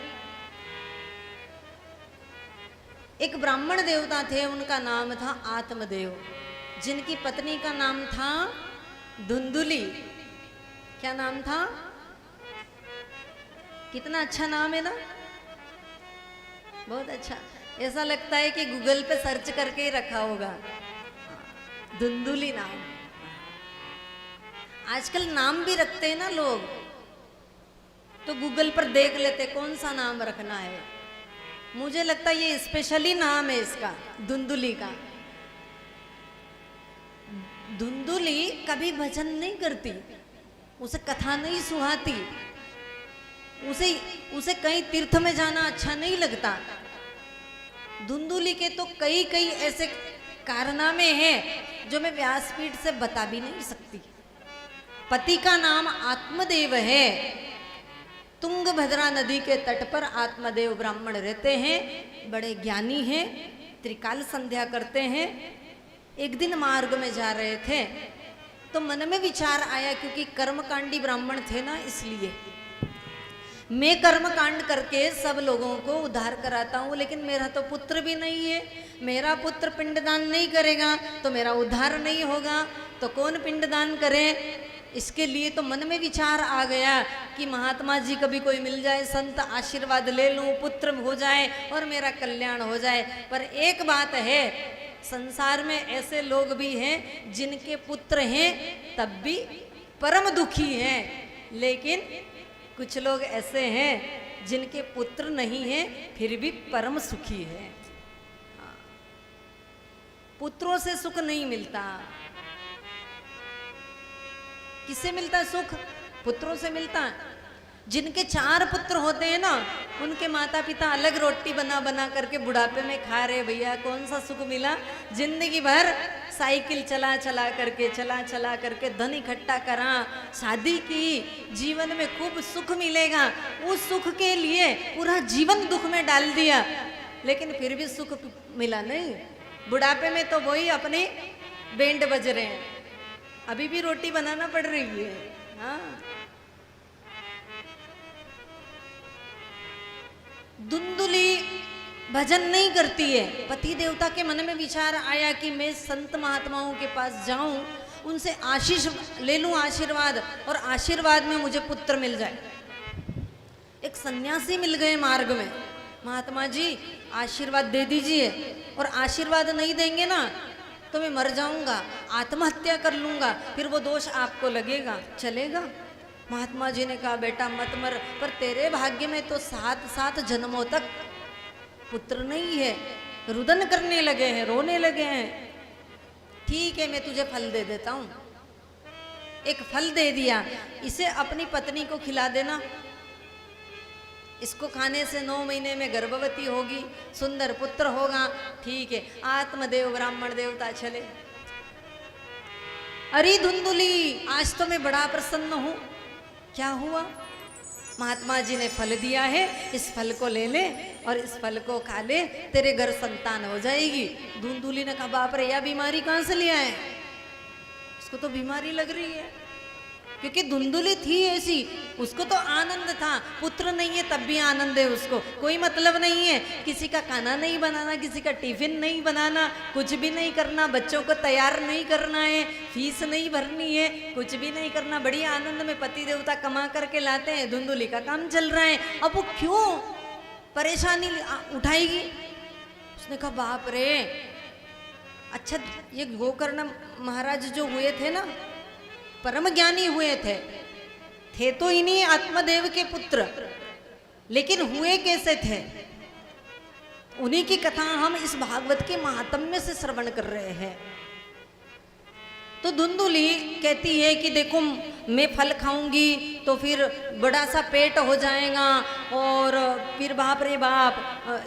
एक ब्राह्मण देवता थे, उनका नाम था आत्मदेव, जिनकी पत्नी का नाम था धुंधुली। क्या नाम था? कितना अच्छा नाम है ना, बहुत अच्छा। ऐसा लगता है कि गूगल पे सर्च करके ही रखा होगा, धुंधुली नाम। आजकल नाम भी रखते हैं ना लोग, तो गूगल पर देख लेते कौन सा नाम रखना है। मुझे लगता है ये स्पेशली नाम है इसका, धुंधुली का। धुंधुली कभी भजन नहीं करती, उसे कथा नहीं सुहाती, उसे कहीं तीर्थ में जाना अच्छा नहीं लगता। धुंधुली के तो कई ऐसे कारनामे हैं जो मैं व्यासपीठ से बता भी नहीं सकती। पति का नाम आत्मदेव है। तुंगभद्रा नदी के तट पर आत्मदेव ब्राह्मण रहते हैं, बड़े ज्ञानी हैं, त्रिकाल संध्या करते हैं। एक दिन मार्ग में जा रहे थे तो मन में विचार आया, क्योंकि कर्मकांडी ब्राह्मण थे ना, इसलिए मैं कर्म कांड करके सब लोगों को उद्धार कराता हूँ, लेकिन मेरा तो पुत्र भी नहीं है। मेरा पुत्र पिंडदान नहीं करेगा तो मेरा उद्धार नहीं होगा, तो कौन पिंडदान करे? इसके लिए तो मन में विचार आ गया कि महात्मा जी कभी कोई मिल जाए, संत आशीर्वाद ले लूँ, पुत्र हो जाए और मेरा कल्याण हो जाए। पर एक बात है, संसार में ऐसे लोग भी हैं जिनके पुत्र हैं तब भी परम दुखी हैं, लेकिन कुछ लोग ऐसे हैं जिनके पुत्र नहीं हैं फिर भी परम सुखी है। पुत्रों से सुख नहीं मिलता। किससे मिलता है सुख? पुत्रों से मिलता है। जिनके 4 पुत्र होते हैं ना, उनके माता पिता अलग रोटी बना बना करके बुढ़ापे में खा रहे। भैया कौन सा सुख मिला? जिंदगी भर साइकिल चला चला करके धन इकट्ठा करा, शादी की, जीवन में खूब सुख मिलेगा। उस सुख के लिए पूरा जीवन दुख में डाल दिया, लेकिन फिर भी सुख मिला नहीं। बुढ़ापे में तो वही अपने बैंड बज रहे हैं, अभी भी रोटी बनाना पड़ रही है। हाँ, धुंधुली भजन नहीं करती है। पति देवता के मन में विचार आया कि मैं संत महात्माओं के पास जाऊं, उनसे आशीष ले लूं, आशीर्वाद, और आशीर्वाद में मुझे पुत्र मिल जाए। एक सन्यासी मिल गए मार्ग में, महात्मा जी आशीर्वाद दे दीजिए, और आशीर्वाद नहीं देंगे ना तो मैं मर जाऊंगा, आत्महत्या कर लूंगा, फिर वो दोष आपको लगेगा, चलेगा? महात्मा जी ने कहा बेटा मत मर, पर तेरे भाग्य में तो 7 जन्मों तक पुत्र नहीं है। रुदन करने लगे हैं, रोने लगे हैं। ठीक है, मैं तुझे फल दे देता हूं। एक फल दे दिया, इसे अपनी पत्नी को खिला देना, इसको खाने से 9 महीने में गर्भवती होगी, सुंदर पुत्र होगा। ठीक है, आत्मदेव ब्राह्मण देवता चले। अरे धुंधुली, आज तो मैं बड़ा प्रसन्न हूं। क्या हुआ? महात्मा जी ने फल दिया है, इस फल को ले ले और इस फल को खा ले, तेरे घर संतान हो जाएगी। धुंधुली ने कहा बाप रे, यह बीमारी कहां से ले आए? इसको तो बीमारी लग रही है। क्योंकि धुंधुली थी ऐसी, उसको तो आनंद था, पुत्र नहीं है तब भी आनंद है उसको, कोई मतलब नहीं है, किसी का खाना नहीं बनाना, किसी का टिफिन नहीं बनाना, कुछ भी नहीं करना, बच्चों को तैयार नहीं करना है, फीस नहीं भरनी है, कुछ भी नहीं करना, बड़ी आनंद में पति देवता कमा करके लाते हैं, धुंधुली का काम चल रहा है। अब वो क्यों परेशानी उठाएगी? उसने कहा बाप रे, अच्छा ये गोकर्ण महाराज जो हुए थे ना, परम ज्ञानी हुए थे तो इन्हीं आत्मदेव के पुत्र, लेकिन हुए कैसे थे? उन्हीं की कथा हम इस भागवत के महात्म्य से श्रवण कर रहे हैं। तो धुंधुली कहती है कि देखो मैं फल खाऊंगी तो फिर बड़ा सा पेट हो जाएगा और फिर बाप रे बाप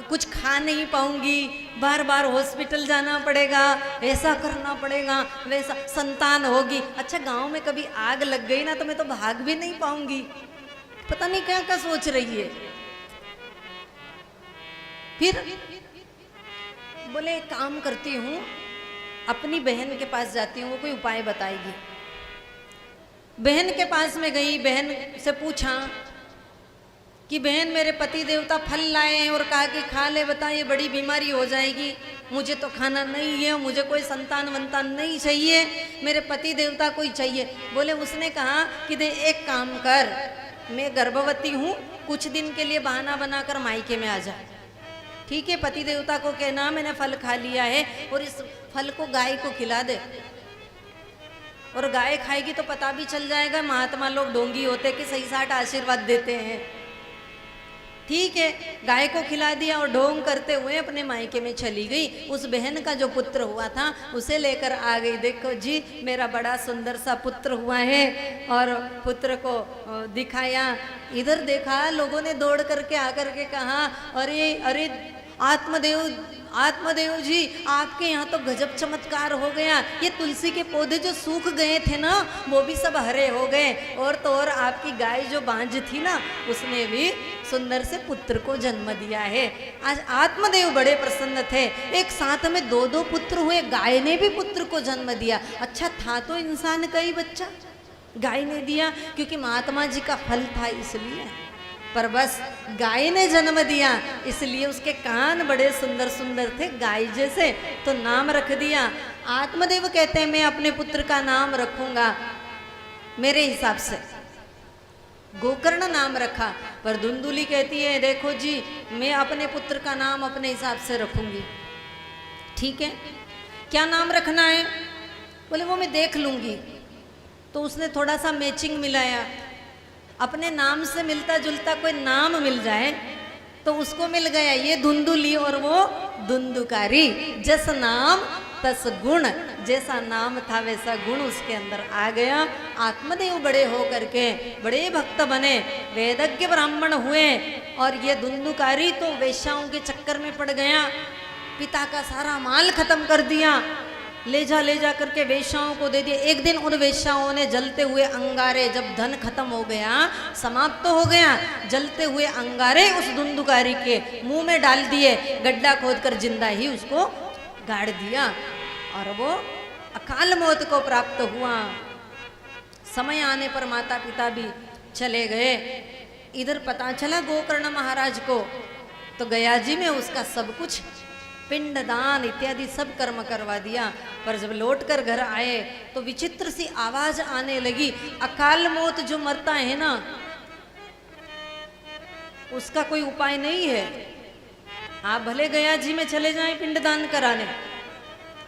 कुछ खा नहीं पाऊंगी, बार बार हॉस्पिटल जाना पड़ेगा, ऐसा करना पड़ेगा, वैसा संतान होगी। अच्छा गांव में कभी आग लग गई ना तो मैं तो भाग भी नहीं पाऊंगी। पता नहीं क्या क्या सोच रही है। फिर बोले एक काम करती हूँ, अपनी बहन के पास जाती हूँ, वो कोई उपाय बताएगी। बहन के पास में गई, बहन से पूछा कि बहन मेरे पति देवता फल लाए हैं और कहा कि खा ले, बता ये बड़ी बीमारी हो जाएगी, मुझे तो खाना नहीं है, मुझे कोई संतान वंतान नहीं चाहिए, मेरे पति देवता कोई चाहिए। बोले उसने कहा कि दे एक काम कर, मैं गर्भवती हूँ, कुछ दिन के लिए बहाना बनाकर मायके में आ जा। ठीक है, पति देवता को कहना मैंने फल खा लिया है और इस फल को गाय को खिला दे, और गाय खाएगी तो पता भी चल जाएगा, महात्मा लोग ढोंगी होते कि सही साठ आशीर्वाद देते हैं। ठीक है, गाय को खिला दिया और ढोंग करते हुए अपने मायके में चली गई। उस बहन का जो पुत्र हुआ था उसे लेकर आ गई, देखो जी मेरा बड़ा सुंदर सा पुत्र हुआ है, और पुत्र को दिखाया। इधर देखा, लोगों ने दौड़ करके आकर के कहा अरे अरे आत्मदेव जी आपके यहाँ तो गजब चमत्कार हो गया, ये तुलसी के पौधे जो सूख गए थे ना वो भी सब हरे हो गए, और तो और आपकी गाय जो बांझ थी ना उसने भी सुंदर से पुत्र को जन्म दिया है। आज आत्मदेव बड़े प्रसन्न थे, एक साथ में दो दो पुत्र हुए, गाय ने भी पुत्र को जन्म दिया। अच्छा था तो इंसान का ही बच्चा, गाय ने दिया क्योंकि महात्मा जी का फल था इसलिए, पर बस गाय ने जन्म दिया इसलिए उसके कान बड़े सुंदर सुंदर थे गाय जैसे, तो नाम रख दिया। आत्मदेव कहते हैं मैं अपने पुत्र का नाम रखूंगा मेरे हिसाब से, गोकर्ण नाम रखा। पर धुंधुली कहती है देखो जी मैं अपने पुत्र का नाम अपने हिसाब से रखूंगी। ठीक है, क्या नाम रखना है? बोले वो मैं देख लूंगी। तो उसने थोड़ा सा मैचिंग मिलाया, अपने नाम से मिलता जुलता कोई नाम मिल जाए तो उसको मिल गया ये धुंधुली और वो धुंधुकारी। जस नाम तस गुण, जैसा नाम था वैसा गुण उसके अंदर आ गया। आत्मदेव बड़े हो करके बड़े भक्त बने, वेदज्ञ ब्राह्मण हुए, और ये धुंधुकारी तो वेश्याओं के चक्कर में पड़ गया, पिता का सारा माल खत्म कर दिया, ले जा करके वेश्याओं को दे दिए। एक दिन उन वेश्याओं ने जलते हुए अंगारे, जब धन खत्म हो गया, समाप्त तो हो गया, जलते हुए अंगारे उस धुंधुकारी के मुंह में डाल दिए, गड्ढा खोदकर जिंदा ही उसको गाड़ दिया, और वो अकाल मौत को प्राप्त हुआ। समय आने पर माता पिता भी चले गए। इधर पता चला गोकर्ण महाराज को, तो गया जी में उसका सब कुछ पिंडदान इत्यादि सब कर्म करवा दिया। पर जब लौट कर घर आए तो विचित्र सी आवाज आने लगी। अकाल मौत जो मरता है ना उसका कोई उपाय नहीं है। आप भले गया जी में चले जाएं पिंडदान कराने,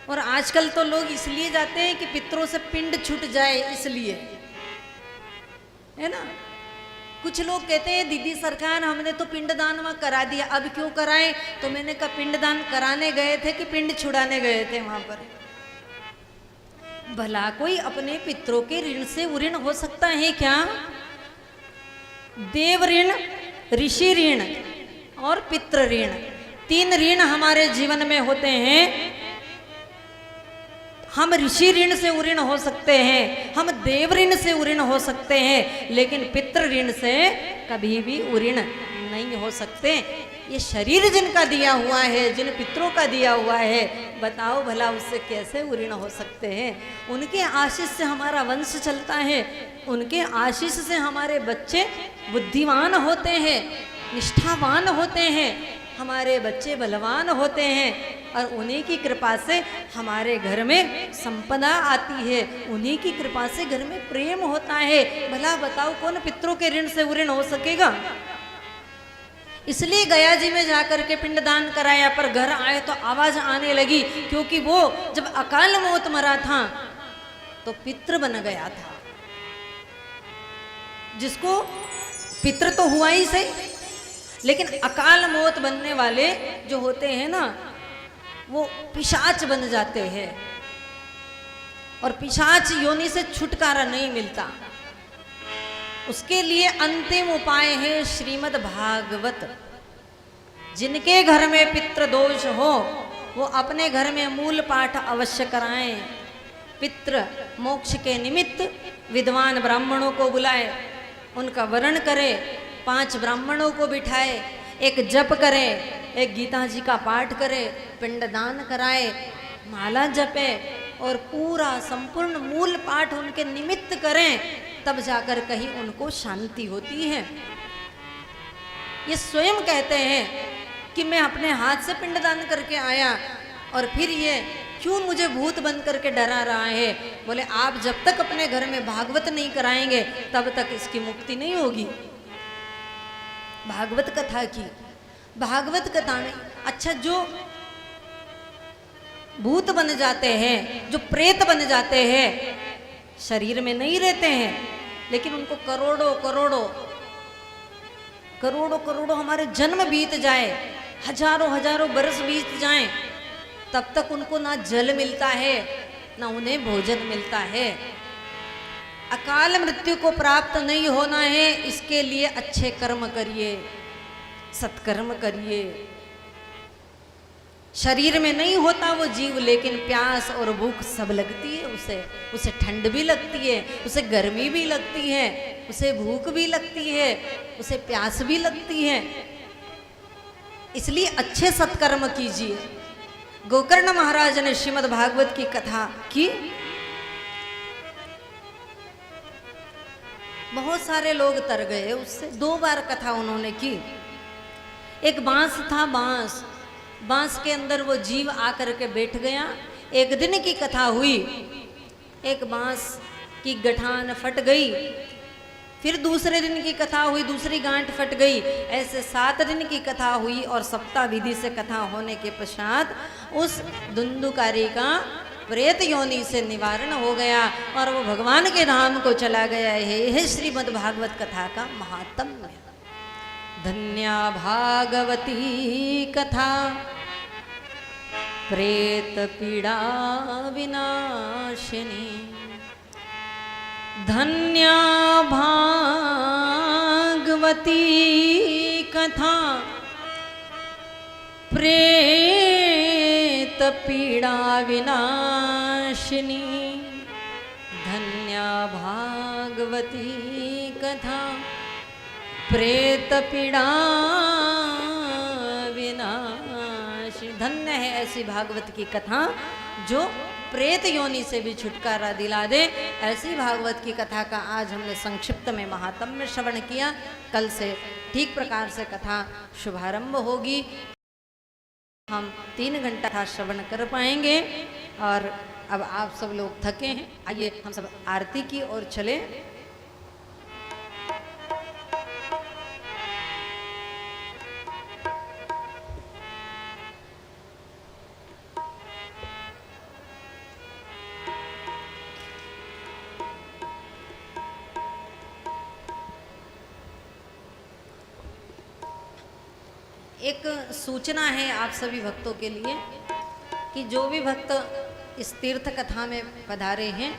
और आजकल तो लोग इसलिए जाते हैं कि पितरों से पिंड छूट जाए, इसलिए, है ना। कुछ लोग कहते हैं दीदी सरकार हमने तो पिंडदान वहाँ करा दिया, अब क्यों कराएं? तो मैंने कहा पिंडदान कराने गए थे कि पिंड छुड़ाने गए थे वहां पर? भला कोई अपने पितरों के ऋण से उऋण हो सकता है क्या? देव ऋण, ऋषि ऋण और पितृ ऋण, तीन ऋण हमारे जीवन में होते हैं। हम ऋषि ऋण से उऋण हो सकते हैं, हम देव ऋण से उऋण हो सकते हैं, लेकिन पितृ ऋण से कभी भी उऋण नहीं हो सकते। ये शरीर जिनका दिया हुआ है, जिन पितरों का दिया हुआ है, बताओ भला उससे कैसे ऋण हो सकते हैं। उनके आशीष से हमारा वंश चलता है, उनके आशीष से हमारे बच्चे बुद्धिमान होते हैं, निष्ठावान होते हैं, हमारे बच्चे बलवान होते हैं, और उन्हीं की कृपा से हमारे घर में संपदा आती है, उन्हीं की कृपा से घर में प्रेम होता है। भला बताओ कौन पितरों के ऋण से ऋण हो सकेगा। इसलिए गया जी में जाकर के पिंडदान कराया, पर घर आए तो आवाज आने लगी, क्योंकि वो जब अकाल मौत मरा था तो पितृ बन गया था। जिसको पितृ तो हुआ ही सही, लेकिन अकाल मौत बनने वाले जो होते हैं ना, वो पिशाच बन जाते हैं, और पिशाच योनि से छुटकारा नहीं मिलता। उसके लिए अंतिम उपाय है श्रीमद् भागवत। जिनके घर में पितृ दोष हो वो अपने घर में मूल पाठ अवश्य कराएं। पितृ मोक्ष के निमित्त विद्वान ब्राह्मणों को बुलाए, उनका वरण करे, 5 ब्राह्मणों को बिठाए, एक जप करे, एक गीता जी का पाठ करे, पिंडदान कराए, माला जपे, और पूरा संपूर्ण मूल पाठ उनके निमित्त करें, तब जाकर कहीं उनको शांति होती है। ये स्वयं कहते हैं कि मैं अपने हाथ से पिंडदान करके आया, और फिर ये क्यों मुझे भूत बन करके डरा रहा है। बोले आप जब तक अपने घर में भागवत नहीं कराएंगे तब तक इसकी मुक्ति नहीं होगी। भागवत कथा की, भागवत कथा में अच्छा जो भूत बन जाते हैं, जो प्रेत बन जाते हैं, शरीर में नहीं रहते हैं, लेकिन उनको करोड़ों करोड़ों करोड़ों करोड़ों हमारे जन्म बीत जाए, हजारों हजारों बरस बीत जाएं, तब तक उनको ना जल मिलता है ना उन्हें भोजन मिलता है। अकाल मृत्यु को प्राप्त नहीं होना है, इसके लिए अच्छे कर्म करिए, सत्कर्म करिए। शरीर में नहीं होता वो जीव, लेकिन प्यास और भूख सब लगती है उसे ठंड भी लगती है, उसे गर्मी भी लगती है, उसे भूख भी लगती है, उसे प्यास भी लगती है। इसलिए अच्छे सत्कर्म कीजिए। गोकर्ण महाराज ने श्रीमद् भागवत की कथा की, बहुत सारे लोग तर गए उससे। 2 बार कथा उन्होंने की। एक बांस था, बांस के अंदर वो जीव आकर के बैठ गया। एक दिन की कथा हुई, एक बांस की गठान फट गई, फिर दूसरे दिन की कथा हुई, दूसरी गांठ फट गई। ऐसे 7 दिन की कथा हुई, और सप्ताह विधि से कथा होने के पश्चात उस धुंधुकारी का प्रेत योनि से निवारण हो गया, और वो भगवान के धाम को चला गया है। यह श्रीमद् भागवत कथा का महात्म्य। धन्या भागवती कथा प्रेत पीड़ा विनाशिनी। धन्या भागवती कथा प्रेत पीड़ा विनाशिनी। धन्या भागवती कथा प्रेत पीड़ा विनाशिनी। धन्य है ऐसी भागवत की कथा जो प्रेत योनि से भी छुटकारा दिला दे। ऐसी भागवत की कथा का आज हमने संक्षिप्त में महात्म्य श्रवण किया। कल से ठीक प्रकार से कथा शुभारंभ होगी। हम 3 घंटा कथा श्रवण कर पाएंगे। और अब आप सब लोग थके हैं, आइए हम सब आरती की ओर चले। एक सूचना है आप सभी भक्तों के लिए कि जो भी भक्त इस तीर्थ कथा में पधारे हैं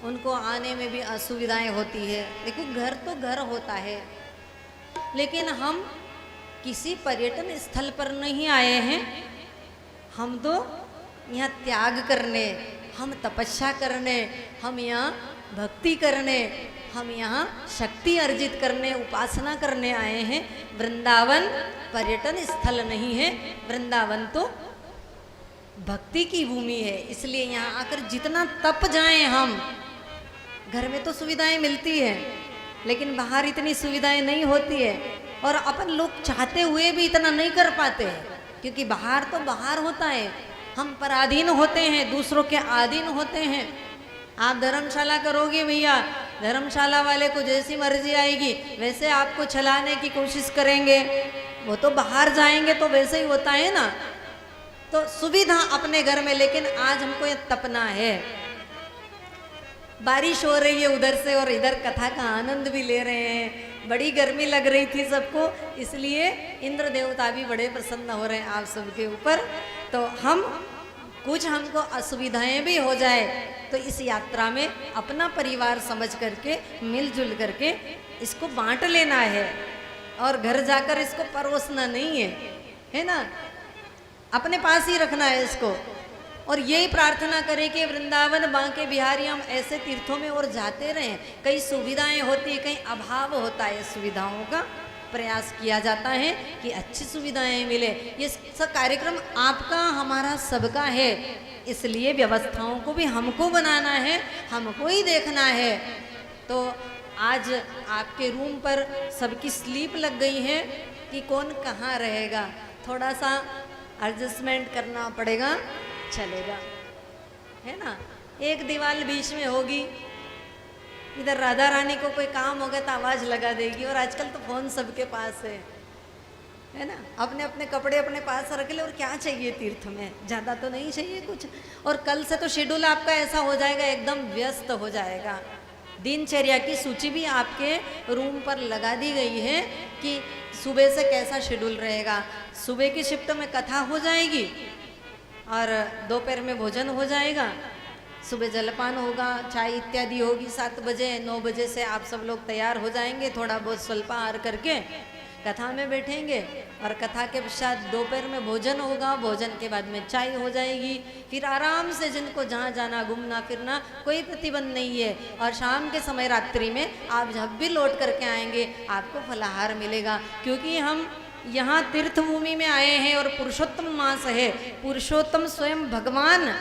उनको आने में भी असुविधाएं होती है। देखो घर तो घर होता है, लेकिन हम किसी पर्यटन स्थल पर नहीं आए हैं। हम तो यहाँ त्याग करने, हम तपस्या करने, हम यहाँ भक्ति करने, हम यहाँ शक्ति अर्जित करने, उपासना करने आए हैं। वृंदावन पर्यटन स्थल नहीं है, वृंदावन तो भक्ति की भूमि है। इसलिए यहाँ आकर जितना तप जाएं हम, घर में तो सुविधाएं मिलती है लेकिन बाहर इतनी सुविधाएं नहीं होती है, और अपन लोग चाहते हुए भी इतना नहीं कर पाते हैं, क्योंकि बाहर तो बाहर होता है, हम पराधीन होते हैं, दूसरों के अधीन होते हैं। आप धर्मशाला करोगे भैया, धर्मशाला वाले को जैसी मर्जी आएगी वैसे आपको चलाने की कोशिश करेंगे। वो तो बाहर जाएंगे तो वैसे ही होता है ना। तो सुविधा अपने घर में, लेकिन आज हमको ये तपना है। बारिश हो रही है उधर से और इधर कथा का आनंद भी ले रहे हैं। बड़ी गर्मी लग रही थी सबको, इसलिए इंद्र देवता भी बड़े प्रसन्न हो रहे हैं आप सबके ऊपर। तो हम कुछ हमको असुविधाएं भी हो जाए तो इस यात्रा में अपना परिवार समझ करके, मिलजुल करके इसको बांट लेना है, और घर जाकर इसको परोसना नहीं है, है ना। अपने पास ही रखना है इसको, और यही प्रार्थना करें कि वृंदावन, बांके बिहारी, हम ऐसे तीर्थों में और जाते रहें। कई सुविधाएं होती है, कहीं अभाव होता है, सुविधाओं का प्रयास किया जाता है कि अच्छी सुविधाएं मिले। ये सब कार्यक्रम आपका, हमारा, सबका है, इसलिए व्यवस्थाओं को भी हमको बनाना है, हमको ही देखना है। तो आज आपके रूम पर सबकी स्लीप लग गई है कि कौन कहाँ रहेगा, थोड़ा सा एडजस्टमेंट करना पड़ेगा, चलेगा, है ना। एक दीवार बीच में होगी, इधर राधा रानी को कोई काम होगा तो आवाज लगा देगी, और आजकल तो फोन सबके पास है ना। अपने अपने कपड़े अपने पास रख ले, और क्या चाहिए तीर्थ में, ज़्यादा तो नहीं चाहिए कुछ। और कल से तो शेड्यूल आपका ऐसा हो जाएगा, एकदम व्यस्त हो जाएगा। दिनचर्या की सूची भी आपके रूम पर लगा दी गई है कि सुबह से कैसा शेड्यूल रहेगा। सुबह की शिफ्ट में कथा हो जाएगी, और दोपहर में भोजन हो जाएगा, सुबह जलपान होगा, चाय इत्यादि होगी। 7 बजे 9 बजे से आप सब लोग तैयार हो जाएंगे, थोड़ा बहुत स्वल्पाहार करके कथा में बैठेंगे, और कथा के पश्चात दोपहर में भोजन होगा, भोजन के बाद में चाय हो जाएगी। फिर आराम से जिनको जहाँ जाना, घूमना फिरना, कोई प्रतिबंध नहीं है। और शाम के समय, रात्रि में आप जब भी लौट करके आएंगे आपको फलाहार मिलेगा, क्योंकि हम यहाँ तीर्थ भूमि में आए हैं और पुरुषोत्तम मास है। पुरुषोत्तम स्वयं भगवान,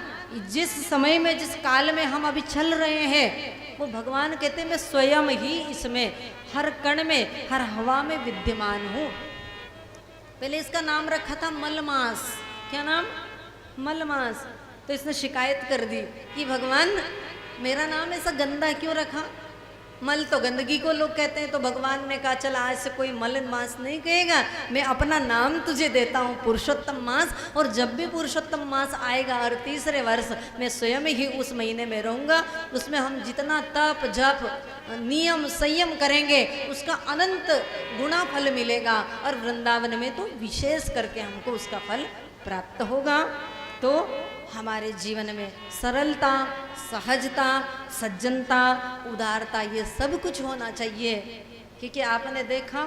जिस समय में, जिस काल में हम अभी चल रहे हैं, वो भगवान कहते हैं मैं स्वयं ही इसमें, हर कण में, हर हवा में विद्यमान हूँ। पहले इसका नाम रखा था मलमास। क्या नाम? मलमास। तो इसने शिकायत कर दी कि भगवान मेरा नाम ऐसा गंदा क्यों रखा, मल तो गंदगी को लोग कहते हैं। तो भगवान ने कहा चल आज से कोई मल मास नहीं कहेगा, मैं अपना नाम तुझे देता हूँ पुरुषोत्तम मास। और जब भी पुरुषोत्तम मास आएगा और तीसरे वर्ष मैं स्वयं ही उस महीने में रहूँगा, उसमें हम जितना तप जप नियम संयम करेंगे उसका अनंत गुना फल मिलेगा, और वृंदावन में तो विशेष करके हमको उसका फल प्राप्त होगा। तो हमारे जीवन में सरलता, सहजता, सज्जनता, उदारता, ये सब कुछ होना चाहिए। क्योंकि आपने देखा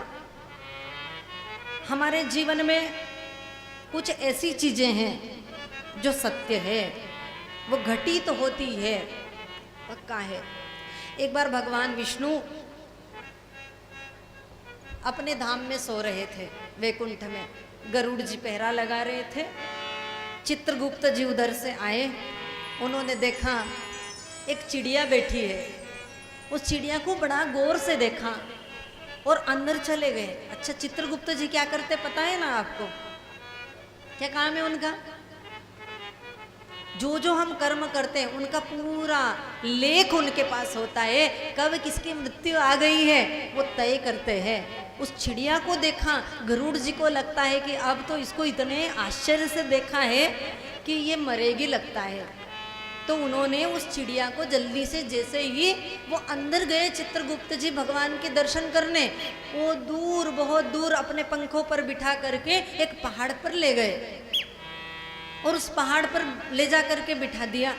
हमारे जीवन में कुछ ऐसी चीजें हैं जो सत्य है, वो घटित तो होती है, पक्का है। एक बार भगवान विष्णु अपने धाम में सो रहे थे, वैकुंठ में। गरुड़ जी पहरा लगा रहे थे। चित्रगुप्त जी उधर से आए, उन्होंने देखा एक चिड़िया बैठी है। उस चिड़िया को बड़ा गौर से देखा और अंदर चले गए। अच्छा, चित्रगुप्त जी क्या करते पता है ना आपको? क्या काम है उनका? जो जो हम कर्म करते हैं उनका पूरा लेख उनके पास होता है। कब किसकी मृत्यु आ गई है वो तय करते हैं। उस चिड़िया को देखा, गरुड़ जी को लगता है कि अब तो इसको इतने आश्चर्य से देखा है कि ये मरेगी लगता है। तो उन्होंने उस चिड़िया को जल्दी से, जैसे ही वो अंदर गए चित्रगुप्त जी भगवान के दर्शन करने, वो दूर, बहुत दूर अपने पंखों पर बिठा करके एक पहाड़ पर ले गए और उस पहाड़ पर ले जा करके बिठा दिया।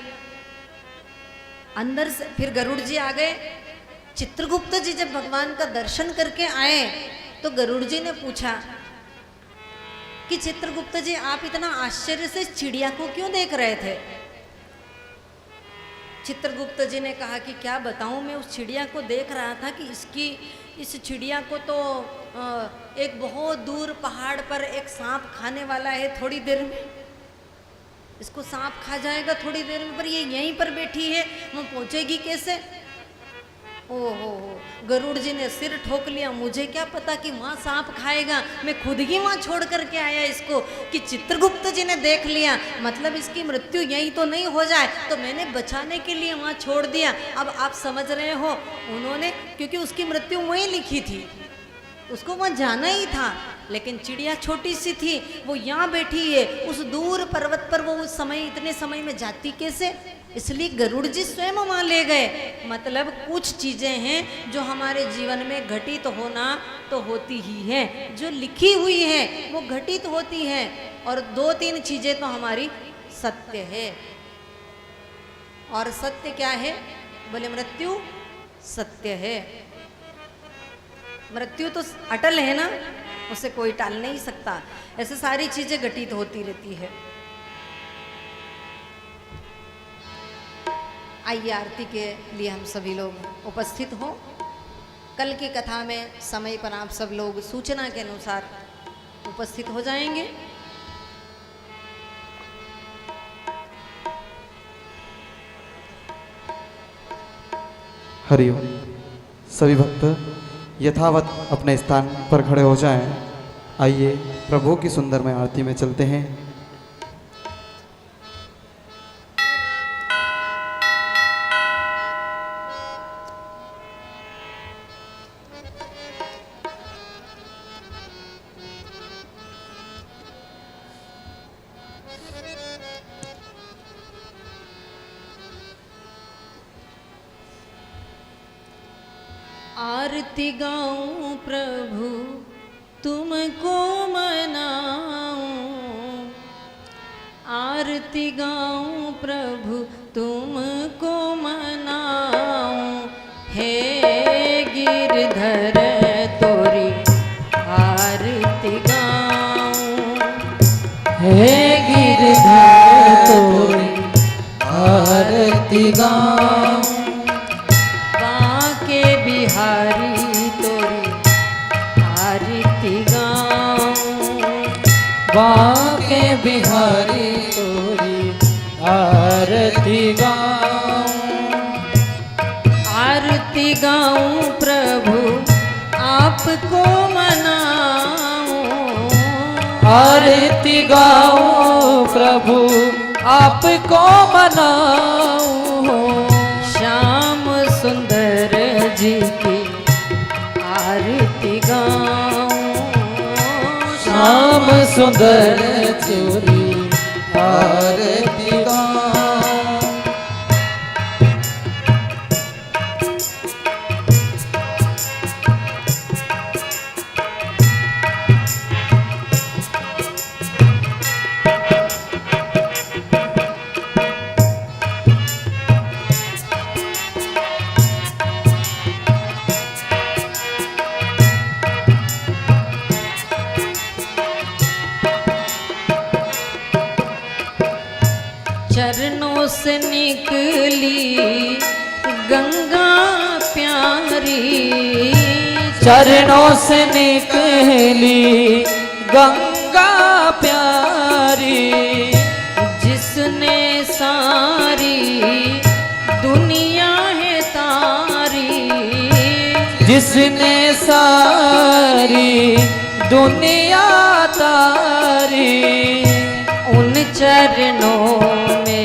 अंदर से फिर गरुड़ जी आ गए। चित्रगुप्त जी जब भगवान का दर्शन करके आए तो गरुड़ जी ने पूछा कि चित्रगुप्त जी आप इतना आश्चर्य से चिड़िया को क्यों देख रहे थे? चित्रगुप्त जी ने कहा कि क्या बताऊं, मैं उस चिड़िया को देख रहा था कि इस चिड़िया को तो एक बहुत दूर पहाड़ पर एक सांप खाने वाला है थोड़ी देर में, इसको सांप खा जाएगा थोड़ी देर में, पर ये यहीं पर बैठी है, वो पहुंचेगी कैसे? ओहो, गरुड़ जी ने सिर ठोक लिया, मुझे क्या पता कि वहाँ सांप खाएगा, मैं खुद ही वहाँ छोड़ करके आया इसको कि चित्रगुप्त जी ने देख लिया, मतलब इसकी मृत्यु यहीं तो नहीं हो जाए, तो मैंने बचाने के लिए वहाँ छोड़ दिया। अब आप समझ रहे हो, उन्होंने, क्योंकि उसकी मृत्यु वहीं लिखी थी, उसको वहाँ जाना ही था, लेकिन चिड़िया छोटी सी थी, वो यहाँ बैठी है उस दूर पर्वत पर, वो उस समय इतने समय में जाती कैसे? इसलिए गरुड़ जी स्वयं वहाँ ले गए। मतलब कुछ चीज़ें हैं जो हमारे जीवन में घटित होना तो होती ही है, जो लिखी हुई है वो घटित होती है, और 2-3 चीज़ें तो हमारी सत्य है। और सत्य क्या है? बोले मृत्यु सत्य है। मृत्यु तो अटल है ना, उसे कोई टाल नहीं सकता। ऐसे सारी चीजें घटित होती रहती है। आइए आरती के लिए हम सभी लोग उपस्थित हों। कल की कथा में समय पर आप सब लोग सूचना के अनुसार उपस्थित हो जाएंगे। हरिओम। सभी भक्त यथावत अपने स्थान पर खड़े हो जाएं। आइए प्रभु की सुंदरमय आरती में चलते हैं। आरती गाऊं प्रभु तुमको मनाऊं, आरती गाऊं प्रभु तुमको मनाऊं, हे गिरधर तोरी आरती गाऊं, हे गिरधर तोरी आरती गाऊं, बांके बिहारी तोरी आरती गाऊं, बांके बिहारी तोरी आरती गाऊं, आरती गाऊं प्रभु आपको मनाऊं, आरती गाऊं प्रभु आपको मनाऊं, श्याम सुंदर जी की आरती गाऊं, श्याम सुंदर तोरी आरती गाऊं। चरणों से निकली गंगा प्यारी, चरणों से निकली गंगा प्यारी, जिसने सारी दुनिया है तारी, जिसने सारी दुनिया तारी, उन चरणों में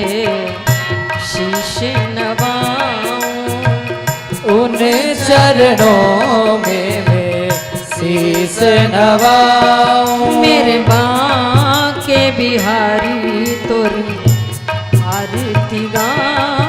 शीश नवाऊं, उन चरणों में मैं शीस नवाऊं, मेरे बांके बिहारी तोरी आरती गाऊं।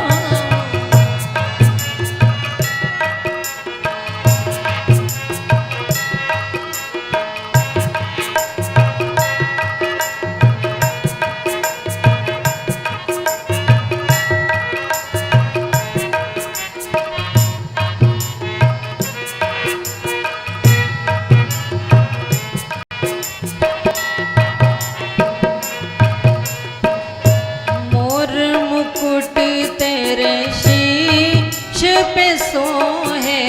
पे सोहे,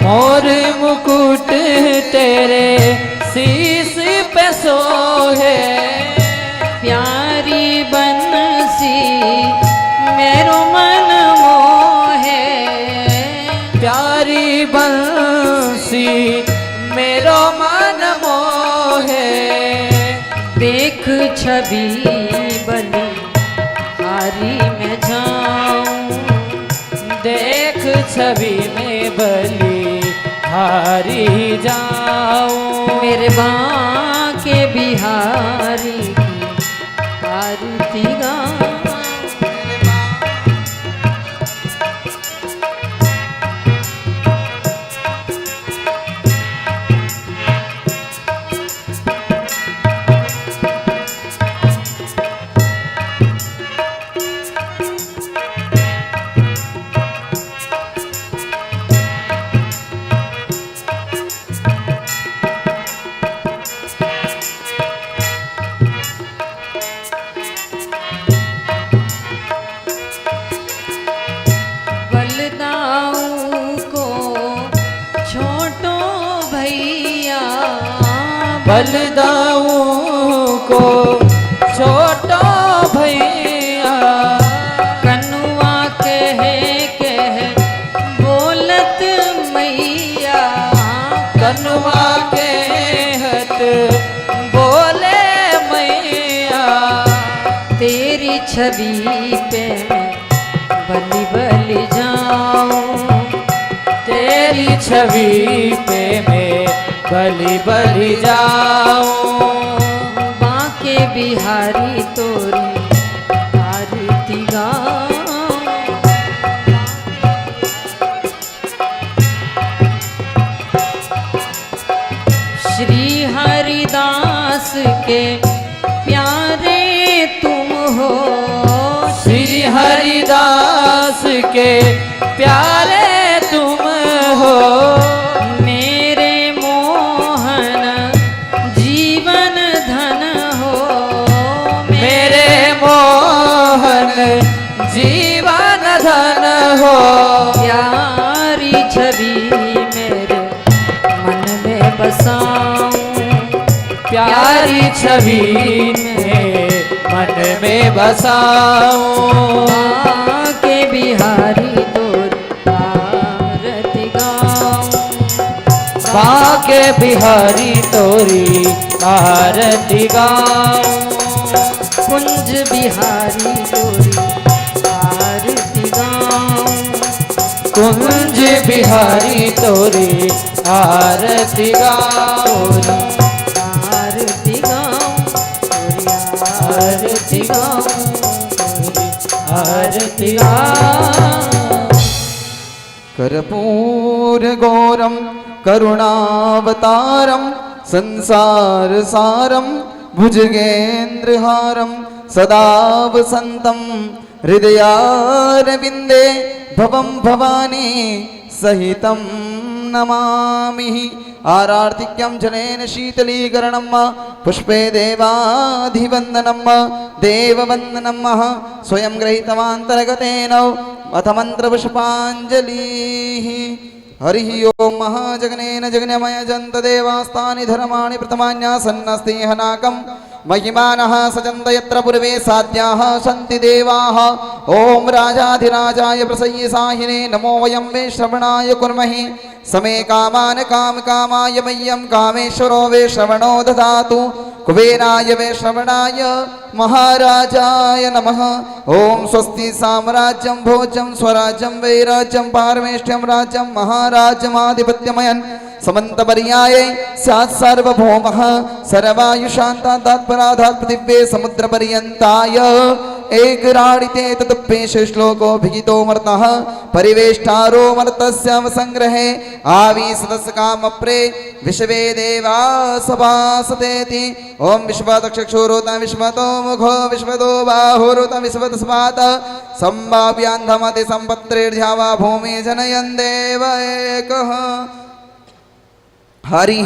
मोर मुकुट तेरे शीश पे सोहे, प्यारी बंसी मेरो मन मोहे, प्यारी बंसी मेरो मन मोहे, देख छवि बलि हारी में जाऊं, देख छवि में बलि हारी जाऊं, मेरे बांके बिहारी की आरती गाऊं। बलदाऊ को छोटो भैया, बलदाऊ को छोटो भैया, कनुआ कह बोलत मैया, कनुआ कहत बोले मैया, तेरी छवि पे मैं बलि बलि जाऊं, तेरी छवि पे मैं बलि बलि जाऊं, बांके बिहारी तोरी आरती गाऊं। श्री हरिदास के प्यारे तुम हो, श्री हरिदास के प्यारे तुम हो, मेरे मोहन जीवन धन हो, मेरे मोहन जीवन धन हो, प्यारी छवि मेरे मन में बसाऊं, प्यारी छवि में मन में बसाऊं, के बिहारी तोरी आरती गाऊं, बाके बिहारी तोरी आरती गाऊं, कुंज बिहारी तोरी आरती गाऊं, कुंज बिहारी तोरी आरती गाऊं, आरती गाऊं, तोरी आरती गाऊं, आरती गाऊं। कर्पूर गौरम करुणावतारम संसार सारम भुजगेन्द्रहारम सदा वसंतम हृदयारविंदे भवम भवानी सहितं नमामि। आरार्तिक्यं जलेन शीतलीकरणं पुष्पे देवाधिवन्दनं देववन्दनं स्वयं गृहीतवान्तर्गतेन अथ मन्त्रपुष्पाञ्जलिः। हरिः ओं महाजगनेन जगन्यमय जन्त देवास्तानि धर्माणि प्रथमान्यासन्नस्ति हनाकं महिमानः सजन्त यत्र पूर्वे साध्याः सन्ति देवाः। ओं राजाधिराजाय प्रसय्य साहिने नमो वयं वे श्रवणाय कुर्महि। समे कामान् कामकामाय मह्यं कामेश्वरो वे श्रवणो ददातु। कुबेराय वे श्रवणाय महाराजाय नमः। ओं स्वस्ति साम्राज्यं भोज्यं स्वराज्यं वैराज्यं पारमेष्ठ्यं राज्यं महाराज्यमाधिपत्यमयन् समन्तपर्याये स्यात् सार्वभौमः सर्वायुषान्तादात्पराधात् पृथिव्ये समुद्रपर्यन्ताय एकराडिते ततुप्येष श्लोको भिगितो मर्तः परिवेष्टारो मर्तस्यावसंग्रहे आवीसदस्य कामप्रे विश्वे देवा सभासतेति। ओं विश्वतक्षुरोत विश्वतो मुखो विश्वतो बाहुरुत विश्वतस्मात् सम्भाव्यान्धमति सम्पत्तिर्ध्यावा भूमि जनयन् देव एकः। हरि